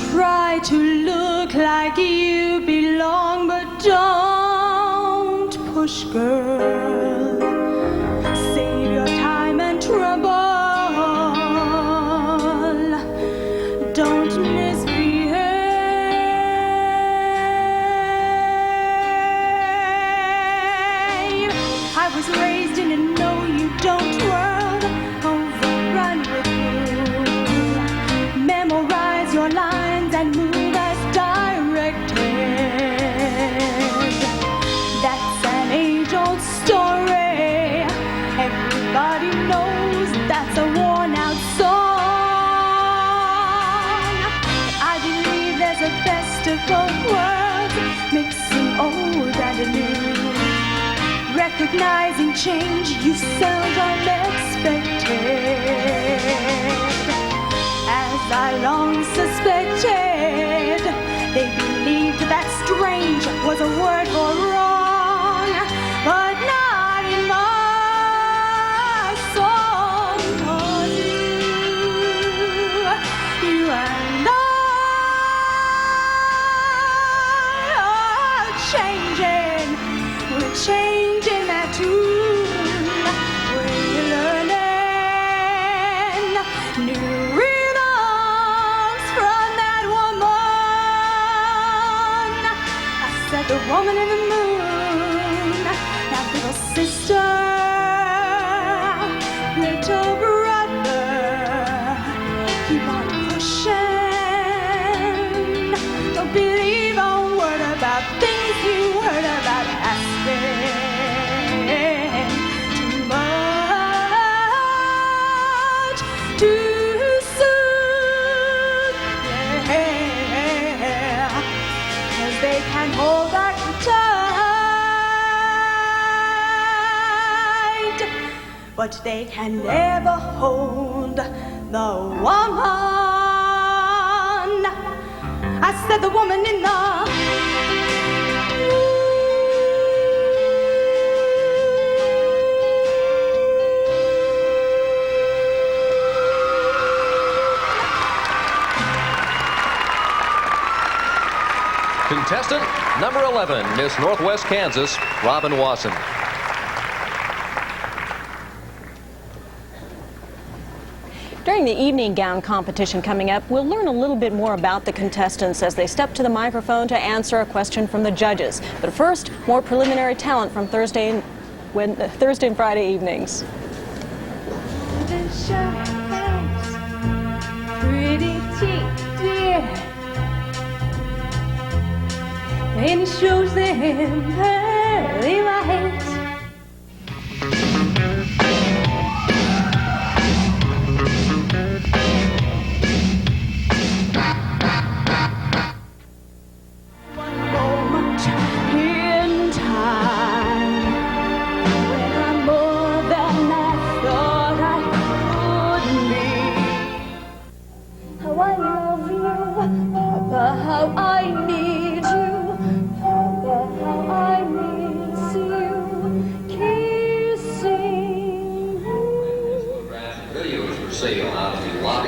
Try to look like you belong, but don't push, girl. Save your time and trouble. Don't misbehave. I was raised in a know-you-don't world, overrun with you. Memorize your lines and move as directed. That's an age-old story. Everybody knows that's a worn-out song. I believe there's a best of both worlds, mixing old and new. Recognizing change you seldom expected. As I long suspected, they believed that strange was a word for wrong, but not in my song. 'Cause you and I are changing. We're changing that tune. We're learning new rhythms from that woman. I said the woman in the moon, that little sister, little brother, keep on pushing. Don't believe a word about things you heard about asking too much too soon. Yeah, 'cause they can hold back tight, but they can never hold the woman. I said the woman in the Contestant Number 11, Miss Northwest Kansas, Robin Wasson. During the evening gown competition coming up, we'll learn a little bit more about the contestants as they step to the microphone to answer a question from the judges. But first, more preliminary talent from Thursday and Friday evenings. The show's pretty cheap, dear, and it shows them pearly white.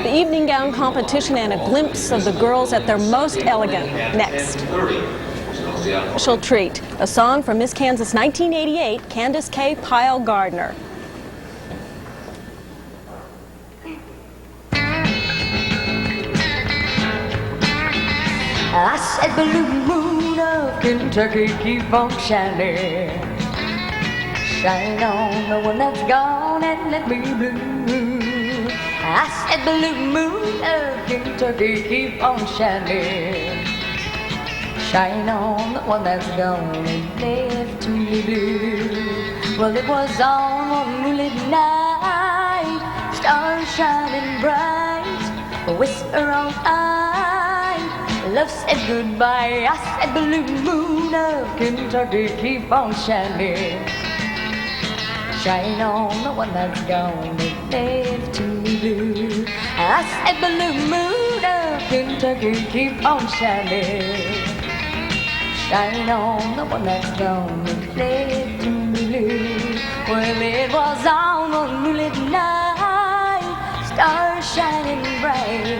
The evening gown competition and a glimpse of the girls at their most elegant. Next. Special treat, a song from Miss Kansas 1988, Candace K. Pyle Gardner. I said, blue moon of Kentucky, keep on shining. Shine on the one that's gone and let me blue. I said, blue moon of Kentucky, keep on shining. Shine on the one that's gone and left me blue. Well, it was on one moonlit night, stars shining bright, a whisper on high, love said goodbye. I said, blue moon of Kentucky, keep on shining. Shine on the one that's gone and left me blue. I said, blue moon of Kentucky, keep on shining. Shine on the one that's gone and left me blue. Well, it was on one moonlit night, stars shining bright,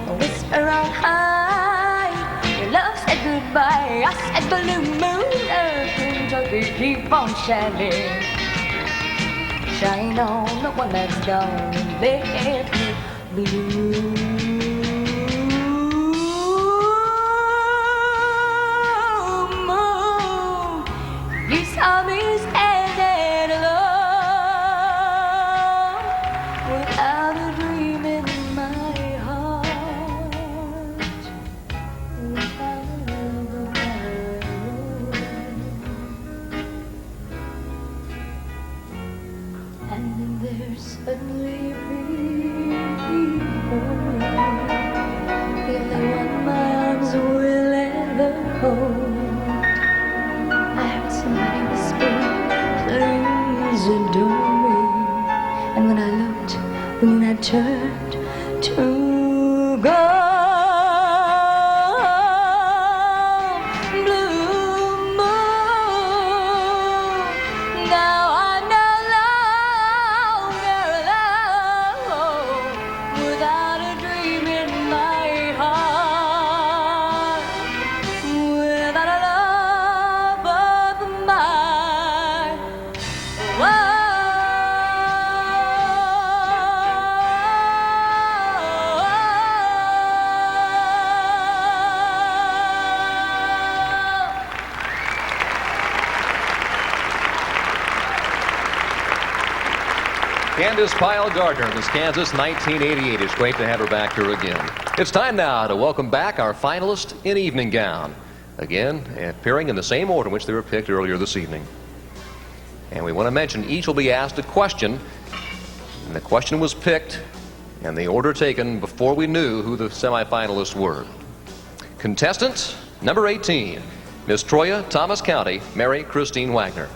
a whisper on high, your love said goodbye. I said, blue moon of Kentucky, keep on shining. Shine on the one that's gone and left me blue. Moon, you saw me standing alone without a dream in my heart, without a love of my own. And then there's suddenly a people, the only one my arms will ever hold. I heard somebody whisper, please adore me. And when I looked, the moon had turned to gold. Candace Pyle Gardner, Miss Kansas 1988. It's great to have her back here again. It's time now to welcome back our finalists in evening gown. Again, appearing in the same order in which they were picked earlier this evening. And we want to mention each will be asked a question. And the question was picked and the order taken before we knew who the semifinalists were. Contestant number 18, Miss Troya, Thomas County, Mary Christine Wagner.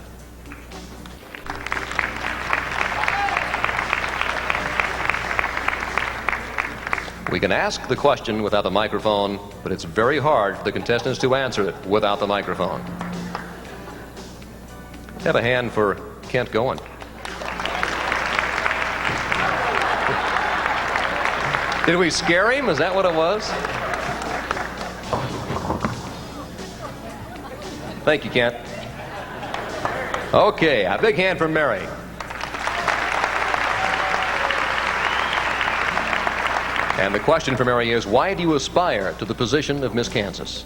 We can ask the question without the microphone, but it's very hard for the contestants to answer it without the microphone. Have a hand for Kent Goen. Did we scare him? Is that what it was? Thank you, Kent. Okay, a big hand for Mary. And the question for Mary is, why do you aspire to the position of Miss Kansas?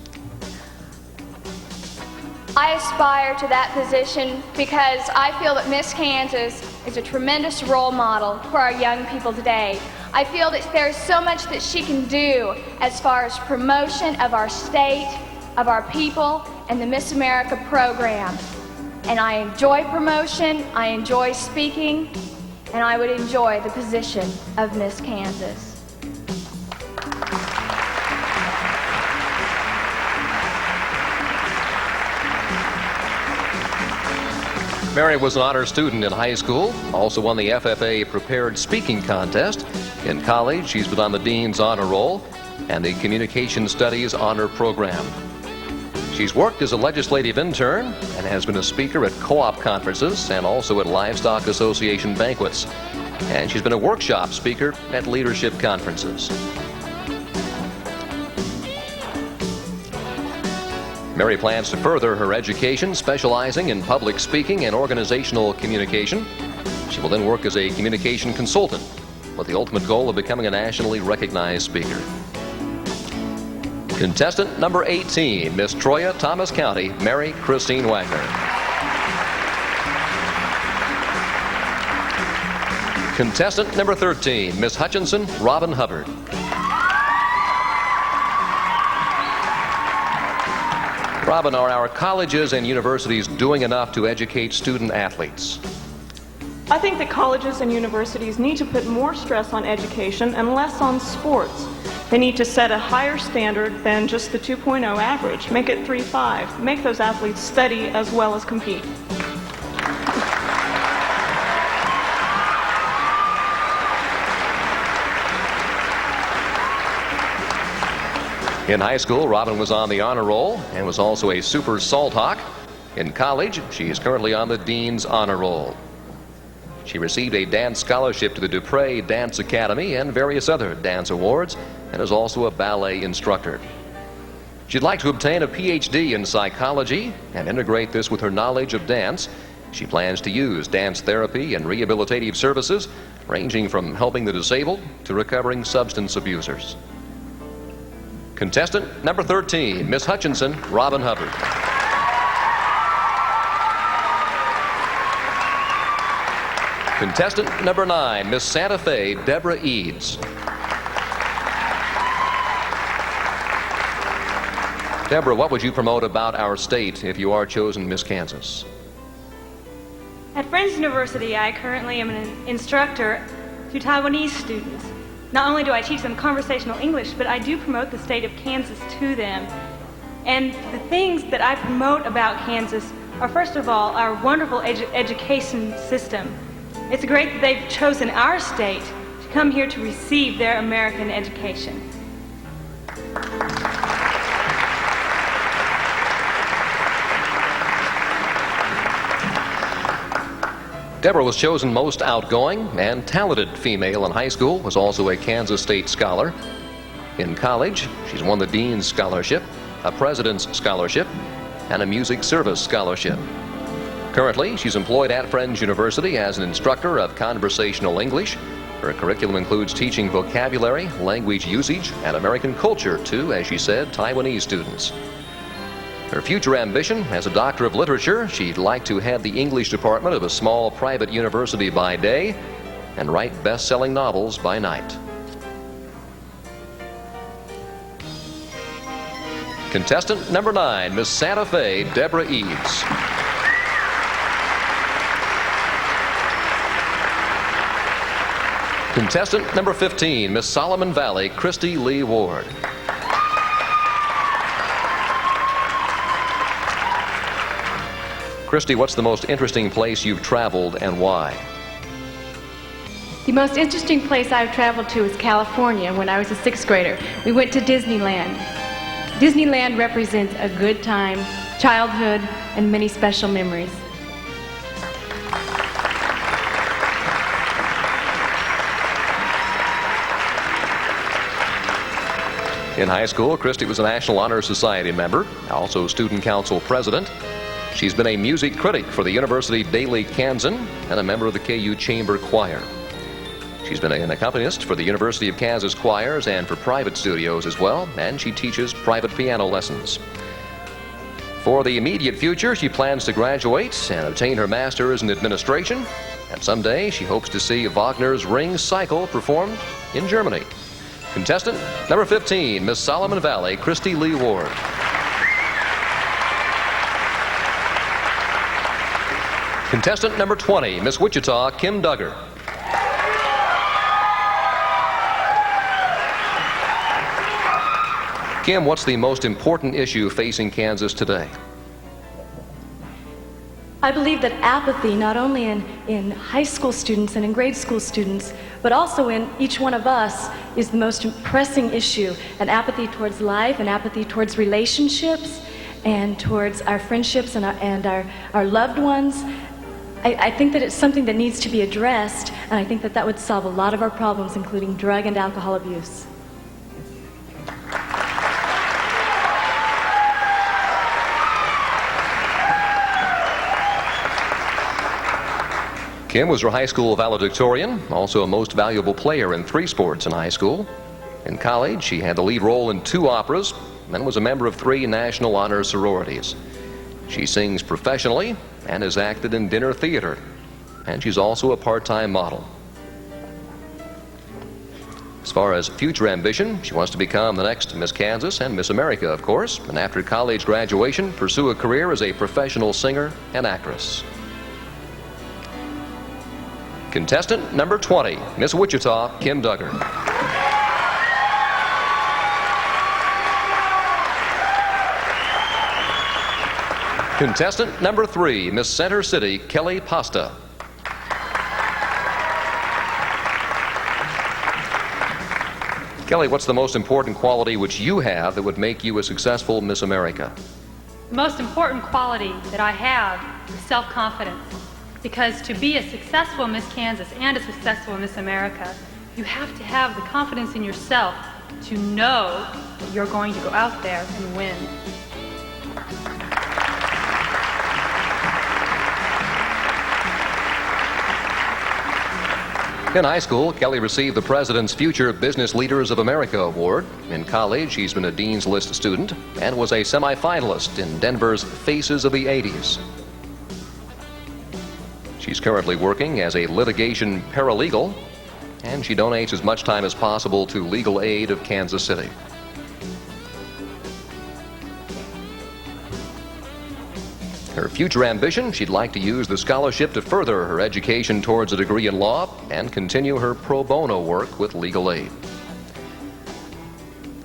I aspire to that position because I feel that Miss Kansas is a tremendous role model for our young people today. I feel that there's so much that she can do as far as promotion of our state, of our people, and the Miss America program. And I enjoy promotion, I enjoy speaking, and I would enjoy the position of Miss Kansas. Mary was an honor student in high school, also won the FFA Prepared Speaking Contest. In college, she's been on the Dean's Honor Roll and the Communication Studies Honor Program. She's worked as a legislative intern and has been a speaker at co-op conferences and also at Livestock Association banquets. And she's been a workshop speaker at leadership conferences. Mary plans to further her education, specializing in public speaking and organizational communication. She will then work as a communication consultant with the ultimate goal of becoming a nationally recognized speaker. Contestant number 18, Miss Troya, Thomas County, Mary Christine Wagner. Contestant number 13, Miss Hutchinson, Robin Hubbard. Robin, are our colleges and universities doing enough to educate student athletes? I think that colleges and universities need to put more stress on education and less on sports. They need to set a higher standard than just the 2.0 average. Make it 3.5. Make those athletes study as well as compete. In high school, Robin was on the honor roll and was also a super salt hawk. In college, she is currently on the Dean's Honor Roll. She received a dance scholarship to the Dupre Dance Academy and various other dance awards, and is also a ballet instructor. She'd like to obtain a PhD in psychology and integrate this with her knowledge of dance. She plans to use dance therapy and rehabilitative services, ranging from helping the disabled to recovering substance abusers. Contestant number 13, Miss Hutchinson, Robin Hubbard. Contestant number 9, Miss Santa Fe, Deborah Eads. Deborah, what would you promote about our state if you are chosen Miss Kansas? At Friends University, I currently am an instructor to Taiwanese students. Not only do I teach them conversational English, but I do promote the state of Kansas to them. And the things that I promote about Kansas are, first of all, our wonderful education system. It's great that they've chosen our state to come here to receive their American education. Deborah was chosen most outgoing and talented female in high school, was also a Kansas State scholar. In college, she's won the Dean's Scholarship, a President's Scholarship, and a Music Service Scholarship. Currently, she's employed at Friends University as an instructor of conversational English. Her curriculum includes teaching vocabulary, language usage, and American culture to, as she said, Taiwanese students. Her future ambition, as a Doctor of Literature, she'd like to head the English department of a small private university by day and write best-selling novels by night. Contestant number 9, Miss Santa Fe, Deborah Eads. Contestant number 15, Miss Solomon Valley, Christy Lee Ward. Christy, what's the most interesting place you've traveled and why? The most interesting place I've traveled to is California when I was a 6th grader. We went to Disneyland. Disneyland represents a good time, childhood, and many special memories. In high school, Christy was a National Honor Society member, also student council president. She's been a music critic for the University Daily Kansan and a member of the KU Chamber Choir. She's been an accompanist for the University of Kansas choirs and for private studios as well, and she teaches private piano lessons. For the immediate future, she plans to graduate and obtain her master's in administration, and someday she hopes to see Wagner's Ring Cycle performed in Germany. Contestant number 15, Miss Solomon Valley, Christy Lee Ward. Contestant number 20, Miss Wichita, Kim Duggar. Kim, what's the most important issue facing Kansas today? I believe that apathy, not only in high school students and in grade school students, but also in each one of us, is the most pressing issue. And apathy towards life, and apathy towards relationships, and towards our friendships and our loved ones. I think that it's something that needs to be addressed, and I think that that would solve a lot of our problems, including drug and alcohol abuse. Kim was her high school valedictorian, also a most valuable player in 3 sports in high school. In college, she had the lead role in 2 operas and was a member of 3 National Honor Sororities. She sings professionally and has acted in dinner theater, and she's also a part-time model. As far as future ambition, she wants to become the next Miss Kansas and Miss America, of course, and after college graduation, pursue a career as a professional singer and actress. Contestant number 20, Miss Wichita, Kim Duggar. Contestant number 3, Miss Center City, Kelly Pasta. Kelly, what's the most important quality which you have that would make you a successful Miss America? The most important quality that I have is self-confidence. Because to be a successful Miss Kansas and a successful Miss America, you have to have the confidence in yourself to know that you're going to go out there and win. In high school, Kelly received the President's Future Business Leaders of America Award. In college, she's been a Dean's List student and was a semifinalist in Denver's Faces of the 80s. She's currently working as a litigation paralegal, and she donates as much time as possible to Legal Aid of Kansas City. Her future ambition, she'd like to use the scholarship to further her education towards a degree in law and continue her pro bono work with Legal Aid.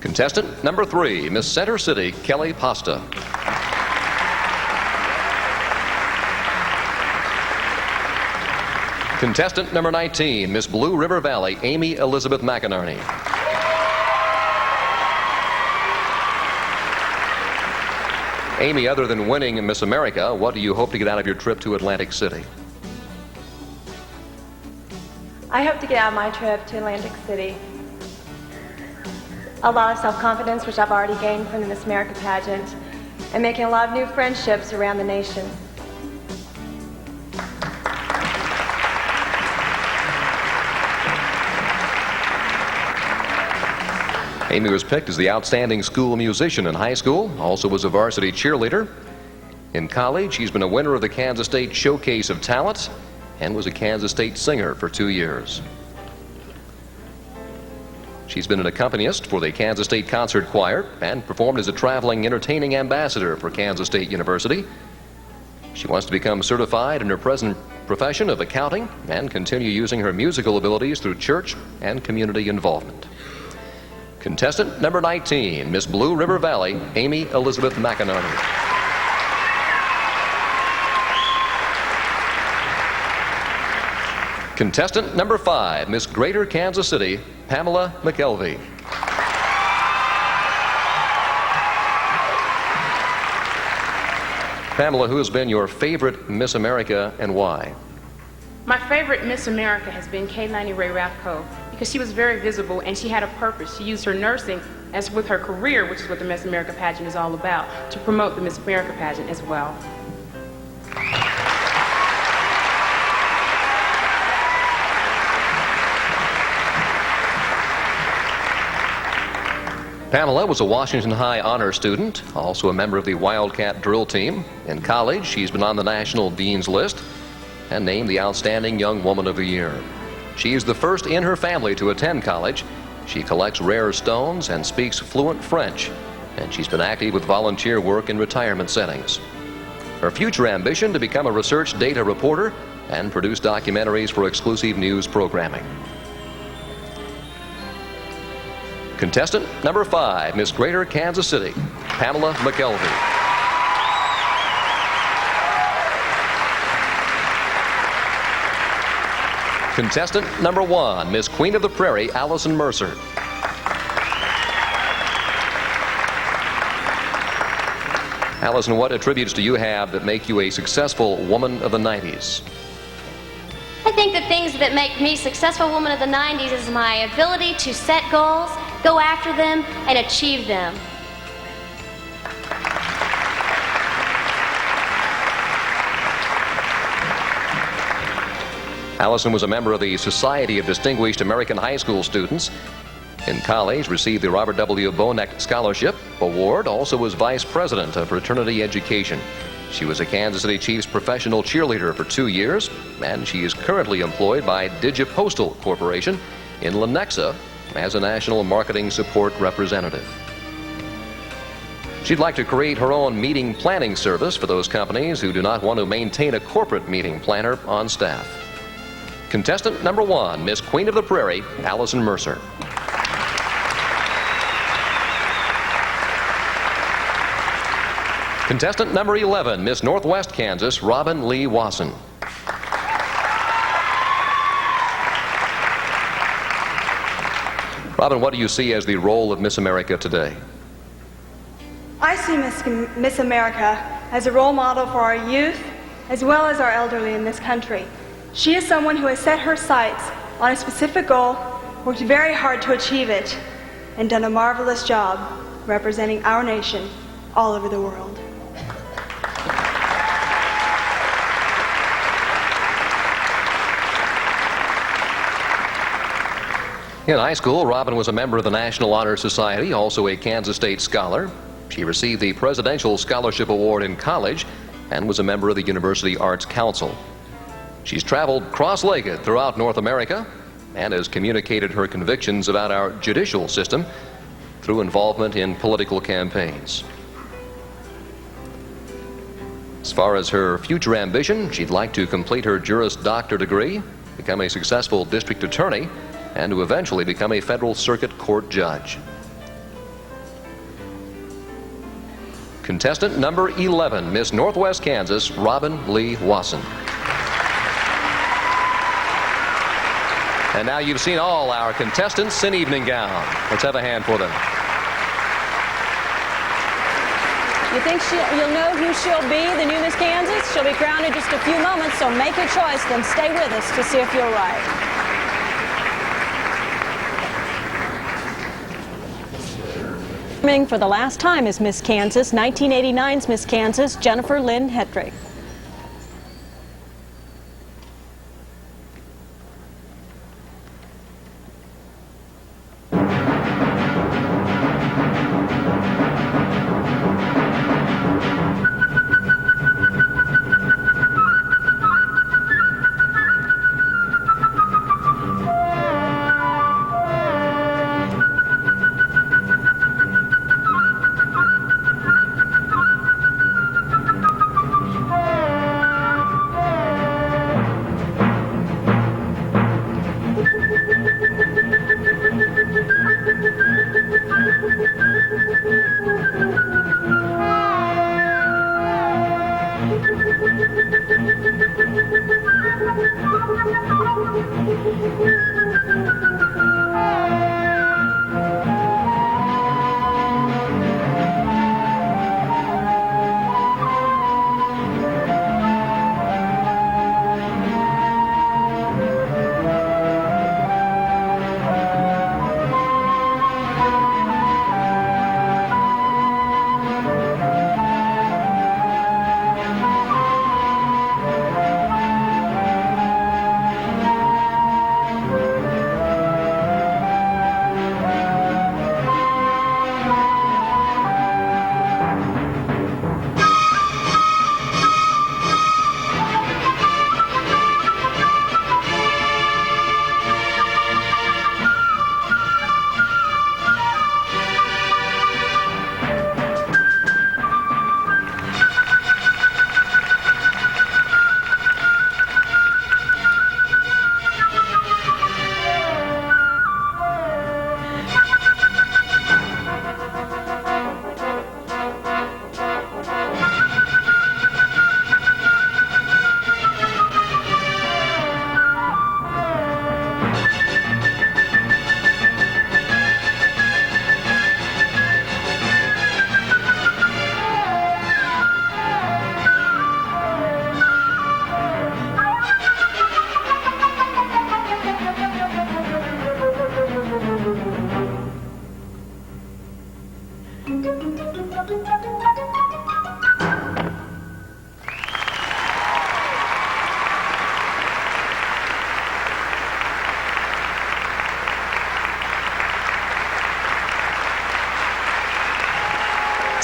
Contestant number 3, Miss Center City, Kelly Pasta. Contestant number 19, Miss Blue River Valley, Amy Elizabeth McInerney. Amy, other than winning Miss America, what do you hope to get out of your trip to Atlantic City? I hope to get out of my trip to Atlantic City a lot of self-confidence, which I've already gained from the Miss America pageant, and making a lot of new friendships around the nation. Amy was picked as the outstanding school musician in high school, also was a varsity cheerleader. In college, she's been a winner of the Kansas State Showcase of Talent and was a Kansas State singer for 2 years. She's been an accompanist for the Kansas State Concert Choir and performed as a traveling entertaining ambassador for Kansas State University. She wants to become certified in her present profession of accounting and continue using her musical abilities through church and community involvement. Contestant number 19, Miss Blue River Valley, Amy Elizabeth McInerney. Contestant number 5, Miss Greater Kansas City, Pamela McKelvey. Pamela, who has been your favorite Miss America and why? My favorite Miss America has been Kaylani Ray Rathko because she was very visible and she had a purpose. She used her nursing as with her career, which is what the Miss America pageant is all about, to promote the Miss America pageant as well. Pamela was a Washington High honor student, also a member of the Wildcat drill team. In college, she's been on the National Dean's List and named the Outstanding Young Woman of the Year. She is the first in her family to attend college. She collects rare stones and speaks fluent French, and she's been active with volunteer work in retirement settings. Her future ambition to become a research data reporter and produce documentaries for exclusive news programming. Contestant number 5, Miss Greater Kansas City, Pamela McKelvey. Contestant number 1, Miss Queen of the Prairie, Allison Mercer. Allison, what attributes do you have that make you a successful woman of the 90s? I think the things that make me successful woman of the 90s is my ability to set goals, go after them, and achieve them. Allison was a member of the Society of Distinguished American High School Students. In college, received the Robert W. Bonek Scholarship Award, also was Vice President of Fraternity Education. She was a Kansas City Chiefs professional cheerleader for 2 years, and she is currently employed by DigiPostal Corporation in Lenexa as a national marketing support representative. She'd like to create her own meeting planning service for those companies who do not want to maintain a corporate meeting planner on staff. Contestant number 1, Miss Queen of the Prairie, Allison Mercer. Contestant number 11, Miss Northwest Kansas, Robin Lee Wasson. Robin, what do you see as the role of Miss America today? I see Miss America as a role model for our youth as well as our elderly in this country. She is someone who has set her sights on a specific goal, worked very hard to achieve it, and done a marvelous job representing our nation all over the world. In high school, Robin was a member of the National Honor Society, also a Kansas State scholar. She received the Presidential Scholarship Award in college and was a member of the University Arts Council. She's traveled cross-legged throughout North America and has communicated her convictions about our judicial system through involvement in political campaigns. As far as her future ambition, she'd like to complete her Juris Doctor degree, become a successful district attorney, and to eventually become a federal circuit court judge. Contestant number 11, Miss Northwest Kansas, Robin Lee Wasson. And now you've seen all our contestants in evening gown. Let's have a hand for them. You think you'll know who she'll be, the new Miss Kansas? She'll be crowned in just a few moments, so make your choice, then stay with us to see if you're right. For the last time is Miss Kansas, 1989's Miss Kansas, Jennifer Lynn Hedrick.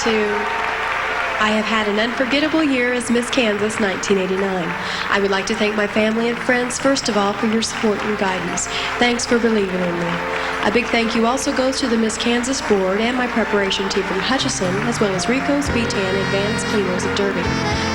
I have had an unforgettable year as Miss Kansas 1989. I would like to thank my family and friends, first of all, for your support and guidance. Thanks for believing in me. A big thank you also goes to the Miss Kansas board and my preparation team from Hutchinson, as well as Rico's, B-Tan, Advanced Cleaners of Derby.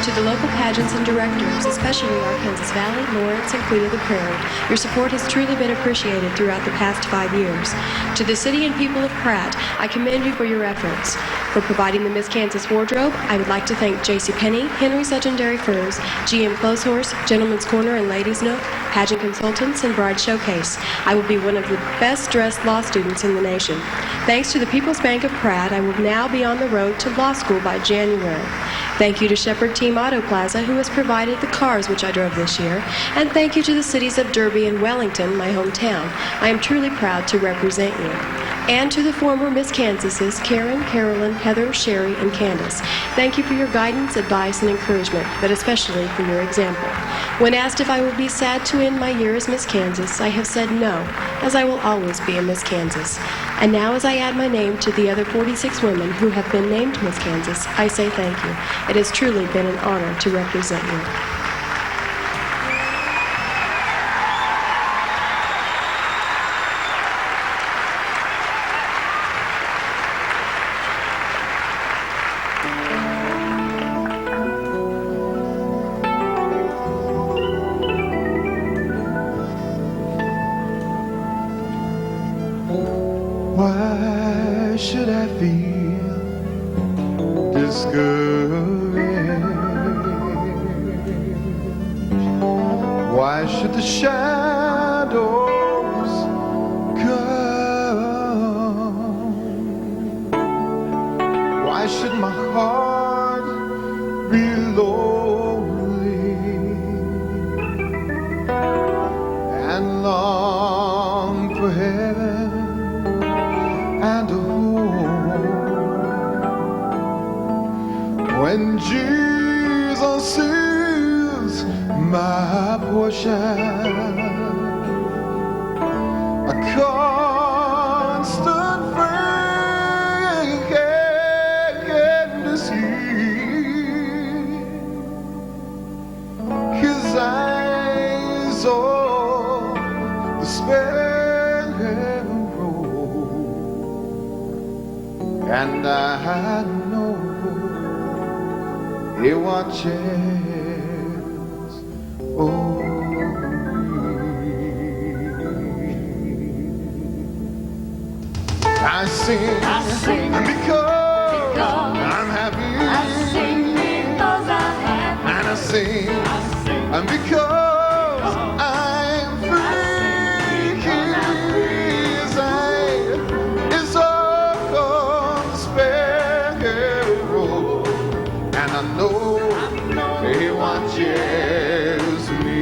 To the local pageants and directors, especially our Kansas Valley, Lawrence, and Queen of the Prairie, your support has truly been appreciated throughout the past 5 years. To the city and people of Pratt, I commend you for your efforts. For providing the Miss Kansas wardrobe, I would like to thank JCPenney, Henry's Legendary Furs, GM Clotheshorse, Gentleman's Corner and Ladies Nook, Pageant Consultants, and Bride Showcase. I will be one of the best dressed law students in the nation. Thanks to the People's Bank of Pratt, I will now be on the road to law school by January. Thank you to Shepherd Team Auto Plaza, who has provided the cars which I drove this year. And thank you to the cities of Derby and Wellington, my hometown. I am truly proud to represent you. And to the former Miss Kansases, Karen, Carolyn, Heather, Sherry, and Candace. Thank you for your guidance, advice, and encouragement, but especially for your example. When asked if I would be sad to end my year as Miss Kansas, I have said no, as I will always be a Miss Kansas. And now as I add my name to the other 46 women who have been named Miss Kansas, I say thank you. It has truly been an honor to represent you. Why should I feel discouraged? Why should the shadows come? Why should my heart be lonely and long for heaven and a home when Jesus is my portion, a constant friend is He. His eyes on the sparrow, and I know He watches over me. I sing because I'm happy. I sing because I'm happy. And I sing because I'm free. His eye is on the sparrow, and I know He watches me.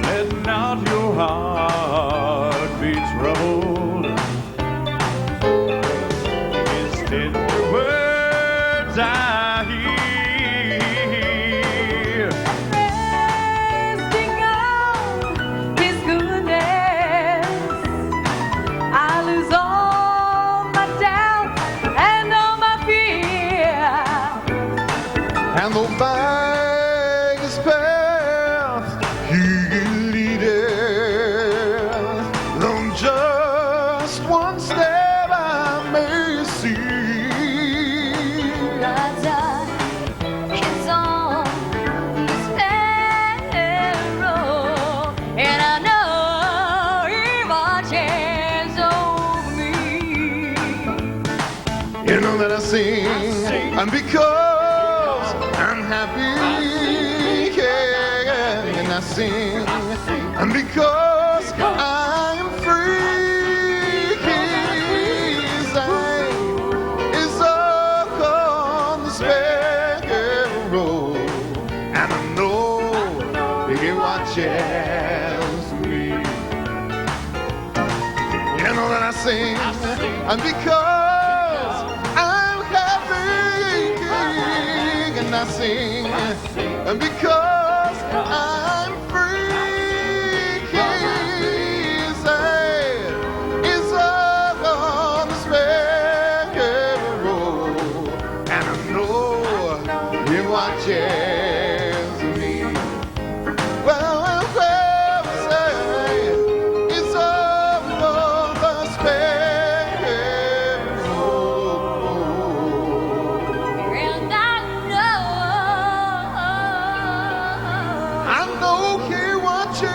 Let not your heart be troubled. His tender words I hear. Resting on His goodness, I lose all my doubt and all my fear. And though by His path He leadeth, on just one step I may see. God's eye is on the sparrow, and I know He watches over me. You know that I sing, and because I'm happy, yeah, and I sing, and because I'm free. His eye is on the sparrow, and I know He watches me. You know that I sing, and because I'm happy, and I sing, and because I'm free. His eye is on the sparrow. He watches me. Well, say it's all the space. And I know he watches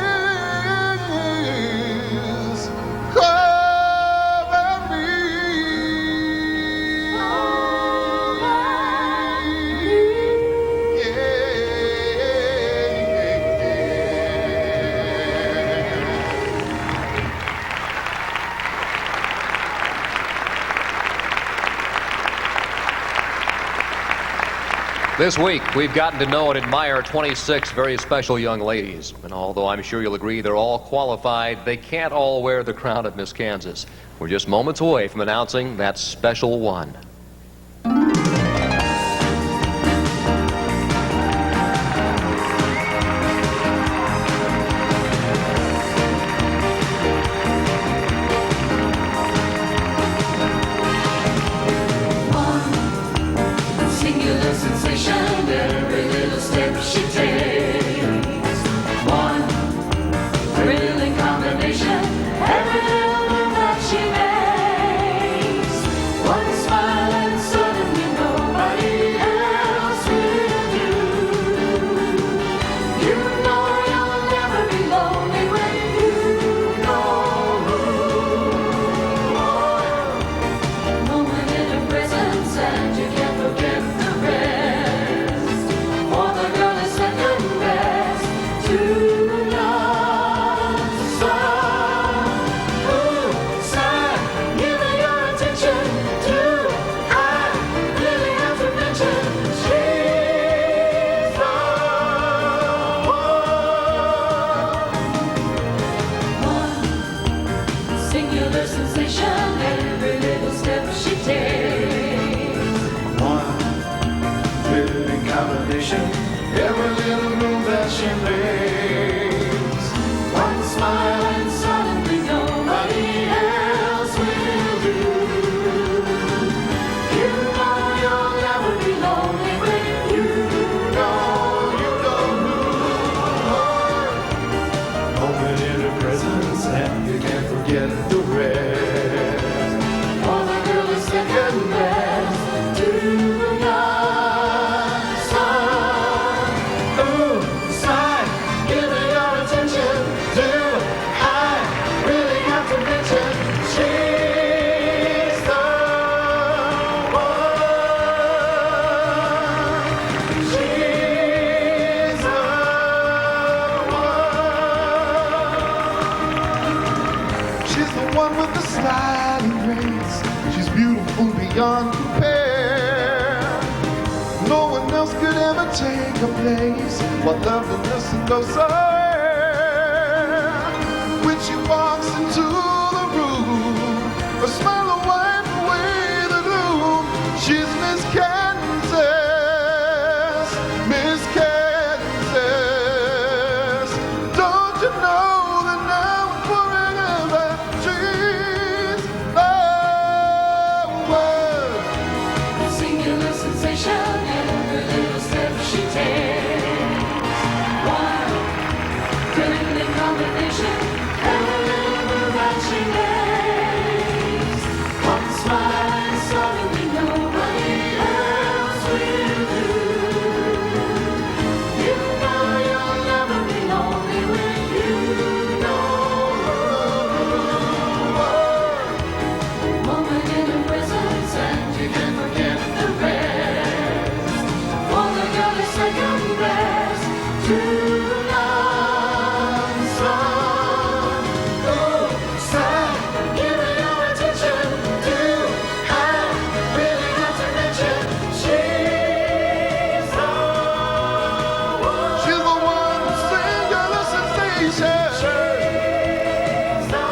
over me. This week, we've gotten to know and admire 26 very special young ladies. And although I'm sure you'll agree they're all qualified, they can't all wear the crown of Miss Kansas. We're just moments away from announcing that special one. singular sensation, every little step she takes. One thrilling combination, every little move that she makes. One smile and suddenly nobody else will do. You know you'll never be lonely when you know who. Moment in her presence and you can't forget the rest. For the girl is second best to love. So, sigh, give her your attention. Do I really have to mention she's the one? Singular sensation, every little step she takes. One thrilling combination, every little move that she makes. One smile and suddenly nobody else will do. You know you'll never be lonely when you know Moment in her presence and you can't forget the rest. For the girl is second best to none. So, sigh, give her your attention. Do I really have to mention she's the one? She's the She's the one with the sliding grace. She's beautiful beyond compare. No one else could ever take her place. What loveliness and no rare. When she walks into the room, her smile will wipe away the gloom. She's Miss Kansas, Miss Kansas. Don't you know that now and forever she's the one? Singular sensation, every little step she takes. One thrilling combination, every little move that she makes. One smile and suddenly nobody else will do. You know you'll never be lonely when you know. Moment in her presence and you can forget the rest. For the girl is second best to none. So, sigh, give her your attention. Do I really have to mention she's the one? She's the one singular sensation. She's the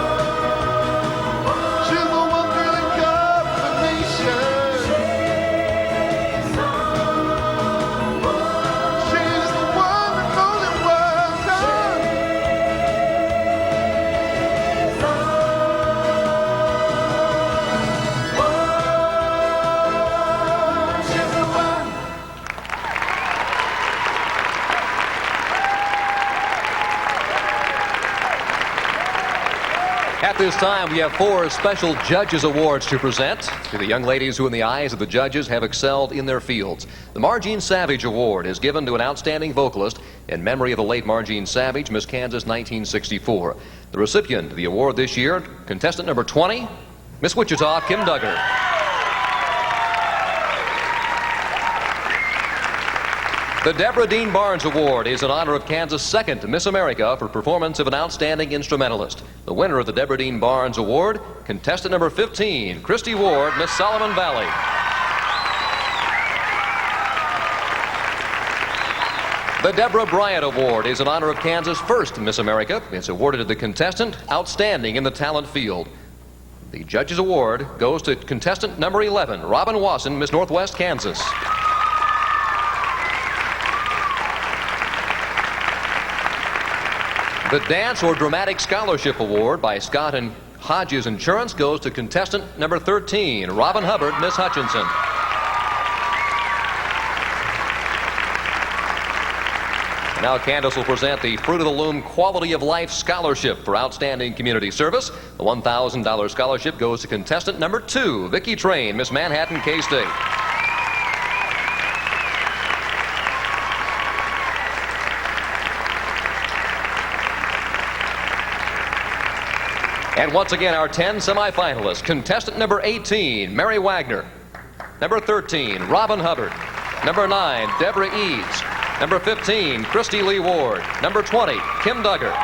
one. She's the one thrilling combination. She's the one. She's the one that knows At this time, we have 4 special Judges Awards to present to the young ladies who, in the eyes of the judges, have excelled in their fields. The Margene Savage Award is given to an outstanding vocalist in memory of the late Margene Savage, Miss Kansas 1964. The recipient of the award this year, contestant number 20, Miss Wichita, Kim Duggar. The Deborah Dean Barnes Award is in honor of Kansas' second Miss America for performance of an outstanding instrumentalist. The winner of the Deborah Dean Barnes Award, contestant number 15, Christy Ward, Miss Solomon Valley. The Deborah Bryant Award is in honor of Kansas' first Miss America. It's awarded to the contestant outstanding in the talent field. The Judges Award goes to contestant number 11, Robin Wasson, Miss Northwest Kansas. The Dance or Dramatic Scholarship Award by Scott and Hodges Insurance goes to contestant number 13, Robin Hubbard, Miss Hutchinson. Now Candace will present the Fruit of the Loom Quality of Life Scholarship for outstanding community service. The $1,000 scholarship goes to contestant number 2, Vicki Train, Miss Manhattan, K-State. And once again, our 10 semifinalists. Contestant number 18, Mary Wagner. Number 13, Robin Hubbard. Number 9, Deborah Eads. Number 15, Christy Lee Ward. Number 20, Kim Duggar.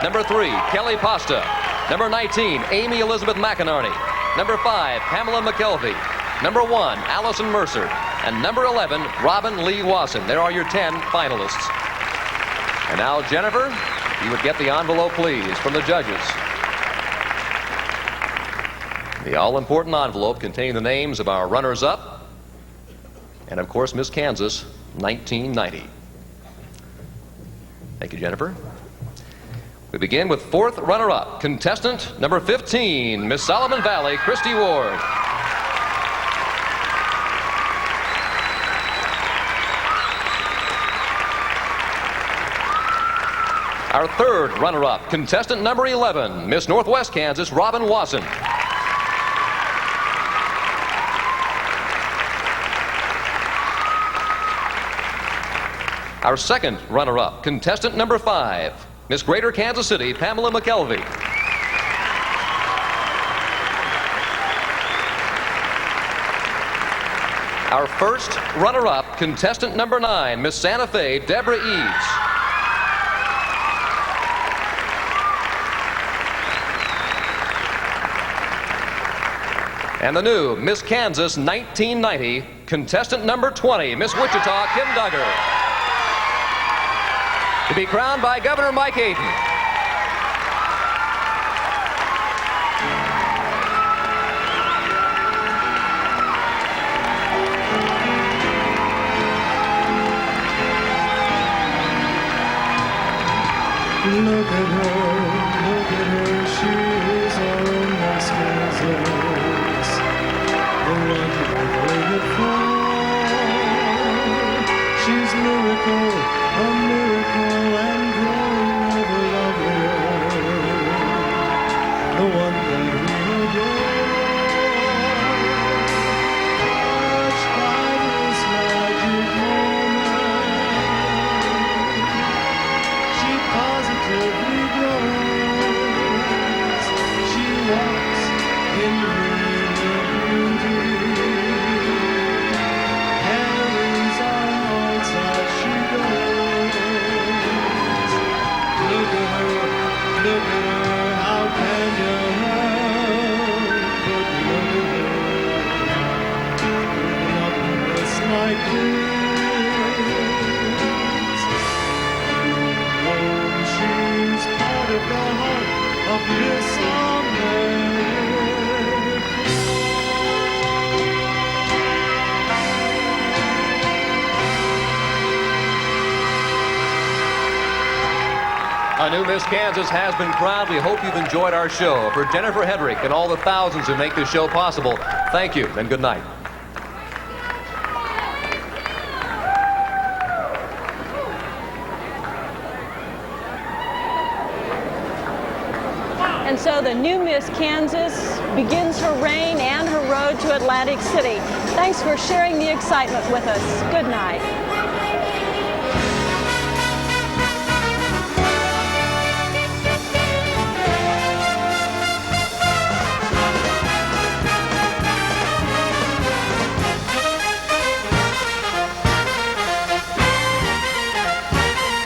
Number 3, Kelly Pasta. Number 19, Amy Elizabeth McInerney. Number 5, Pamela McKelvey. Number 1, Allison Mercer. And number 11, Robin Lee Wasson. There are your 10 finalists. And now, Jennifer, you would get the envelope, please, from the judges. The all-important envelope containing the names of our runners-up and, of course, Miss Kansas 1990. Thank you, Jennifer. We begin with 4th runner-up, contestant number 15, Miss Solomon Valley, Christy Ward. Our 3rd runner-up, contestant number 11, Miss Northwest Kansas, Robin Wasson. Our 2nd runner-up, contestant number 5, Miss Greater Kansas City, Pamela McKelvey. Our 1st runner-up, contestant number 9, Miss Santa Fe, Deborah Eads. And the new Miss Kansas 1990, contestant number 20, Miss Wichita, Kim Duggar. To be crowned by Governor Mike Hayden. Look at her, she is our own Miss Kansas, the one we've waited for. She's lyrical, a miracle, and growing ever lovelier, the one that we adore. Touched by this magic moment, she positively glows. She walks in radiant beauty. Heavens are hearts as she goes. Look at her, how can you help but look at her? Loveliness like this. Oh, she's part of the heart of Miss America. A new Miss Kansas has been crowned. We hope you've enjoyed our show. For Jennifer Hedrick and all the thousands who make this show possible, thank you and good night. And so the new Miss Kansas begins her reign and her road to Atlantic City. Thanks for sharing the excitement with us. Good night.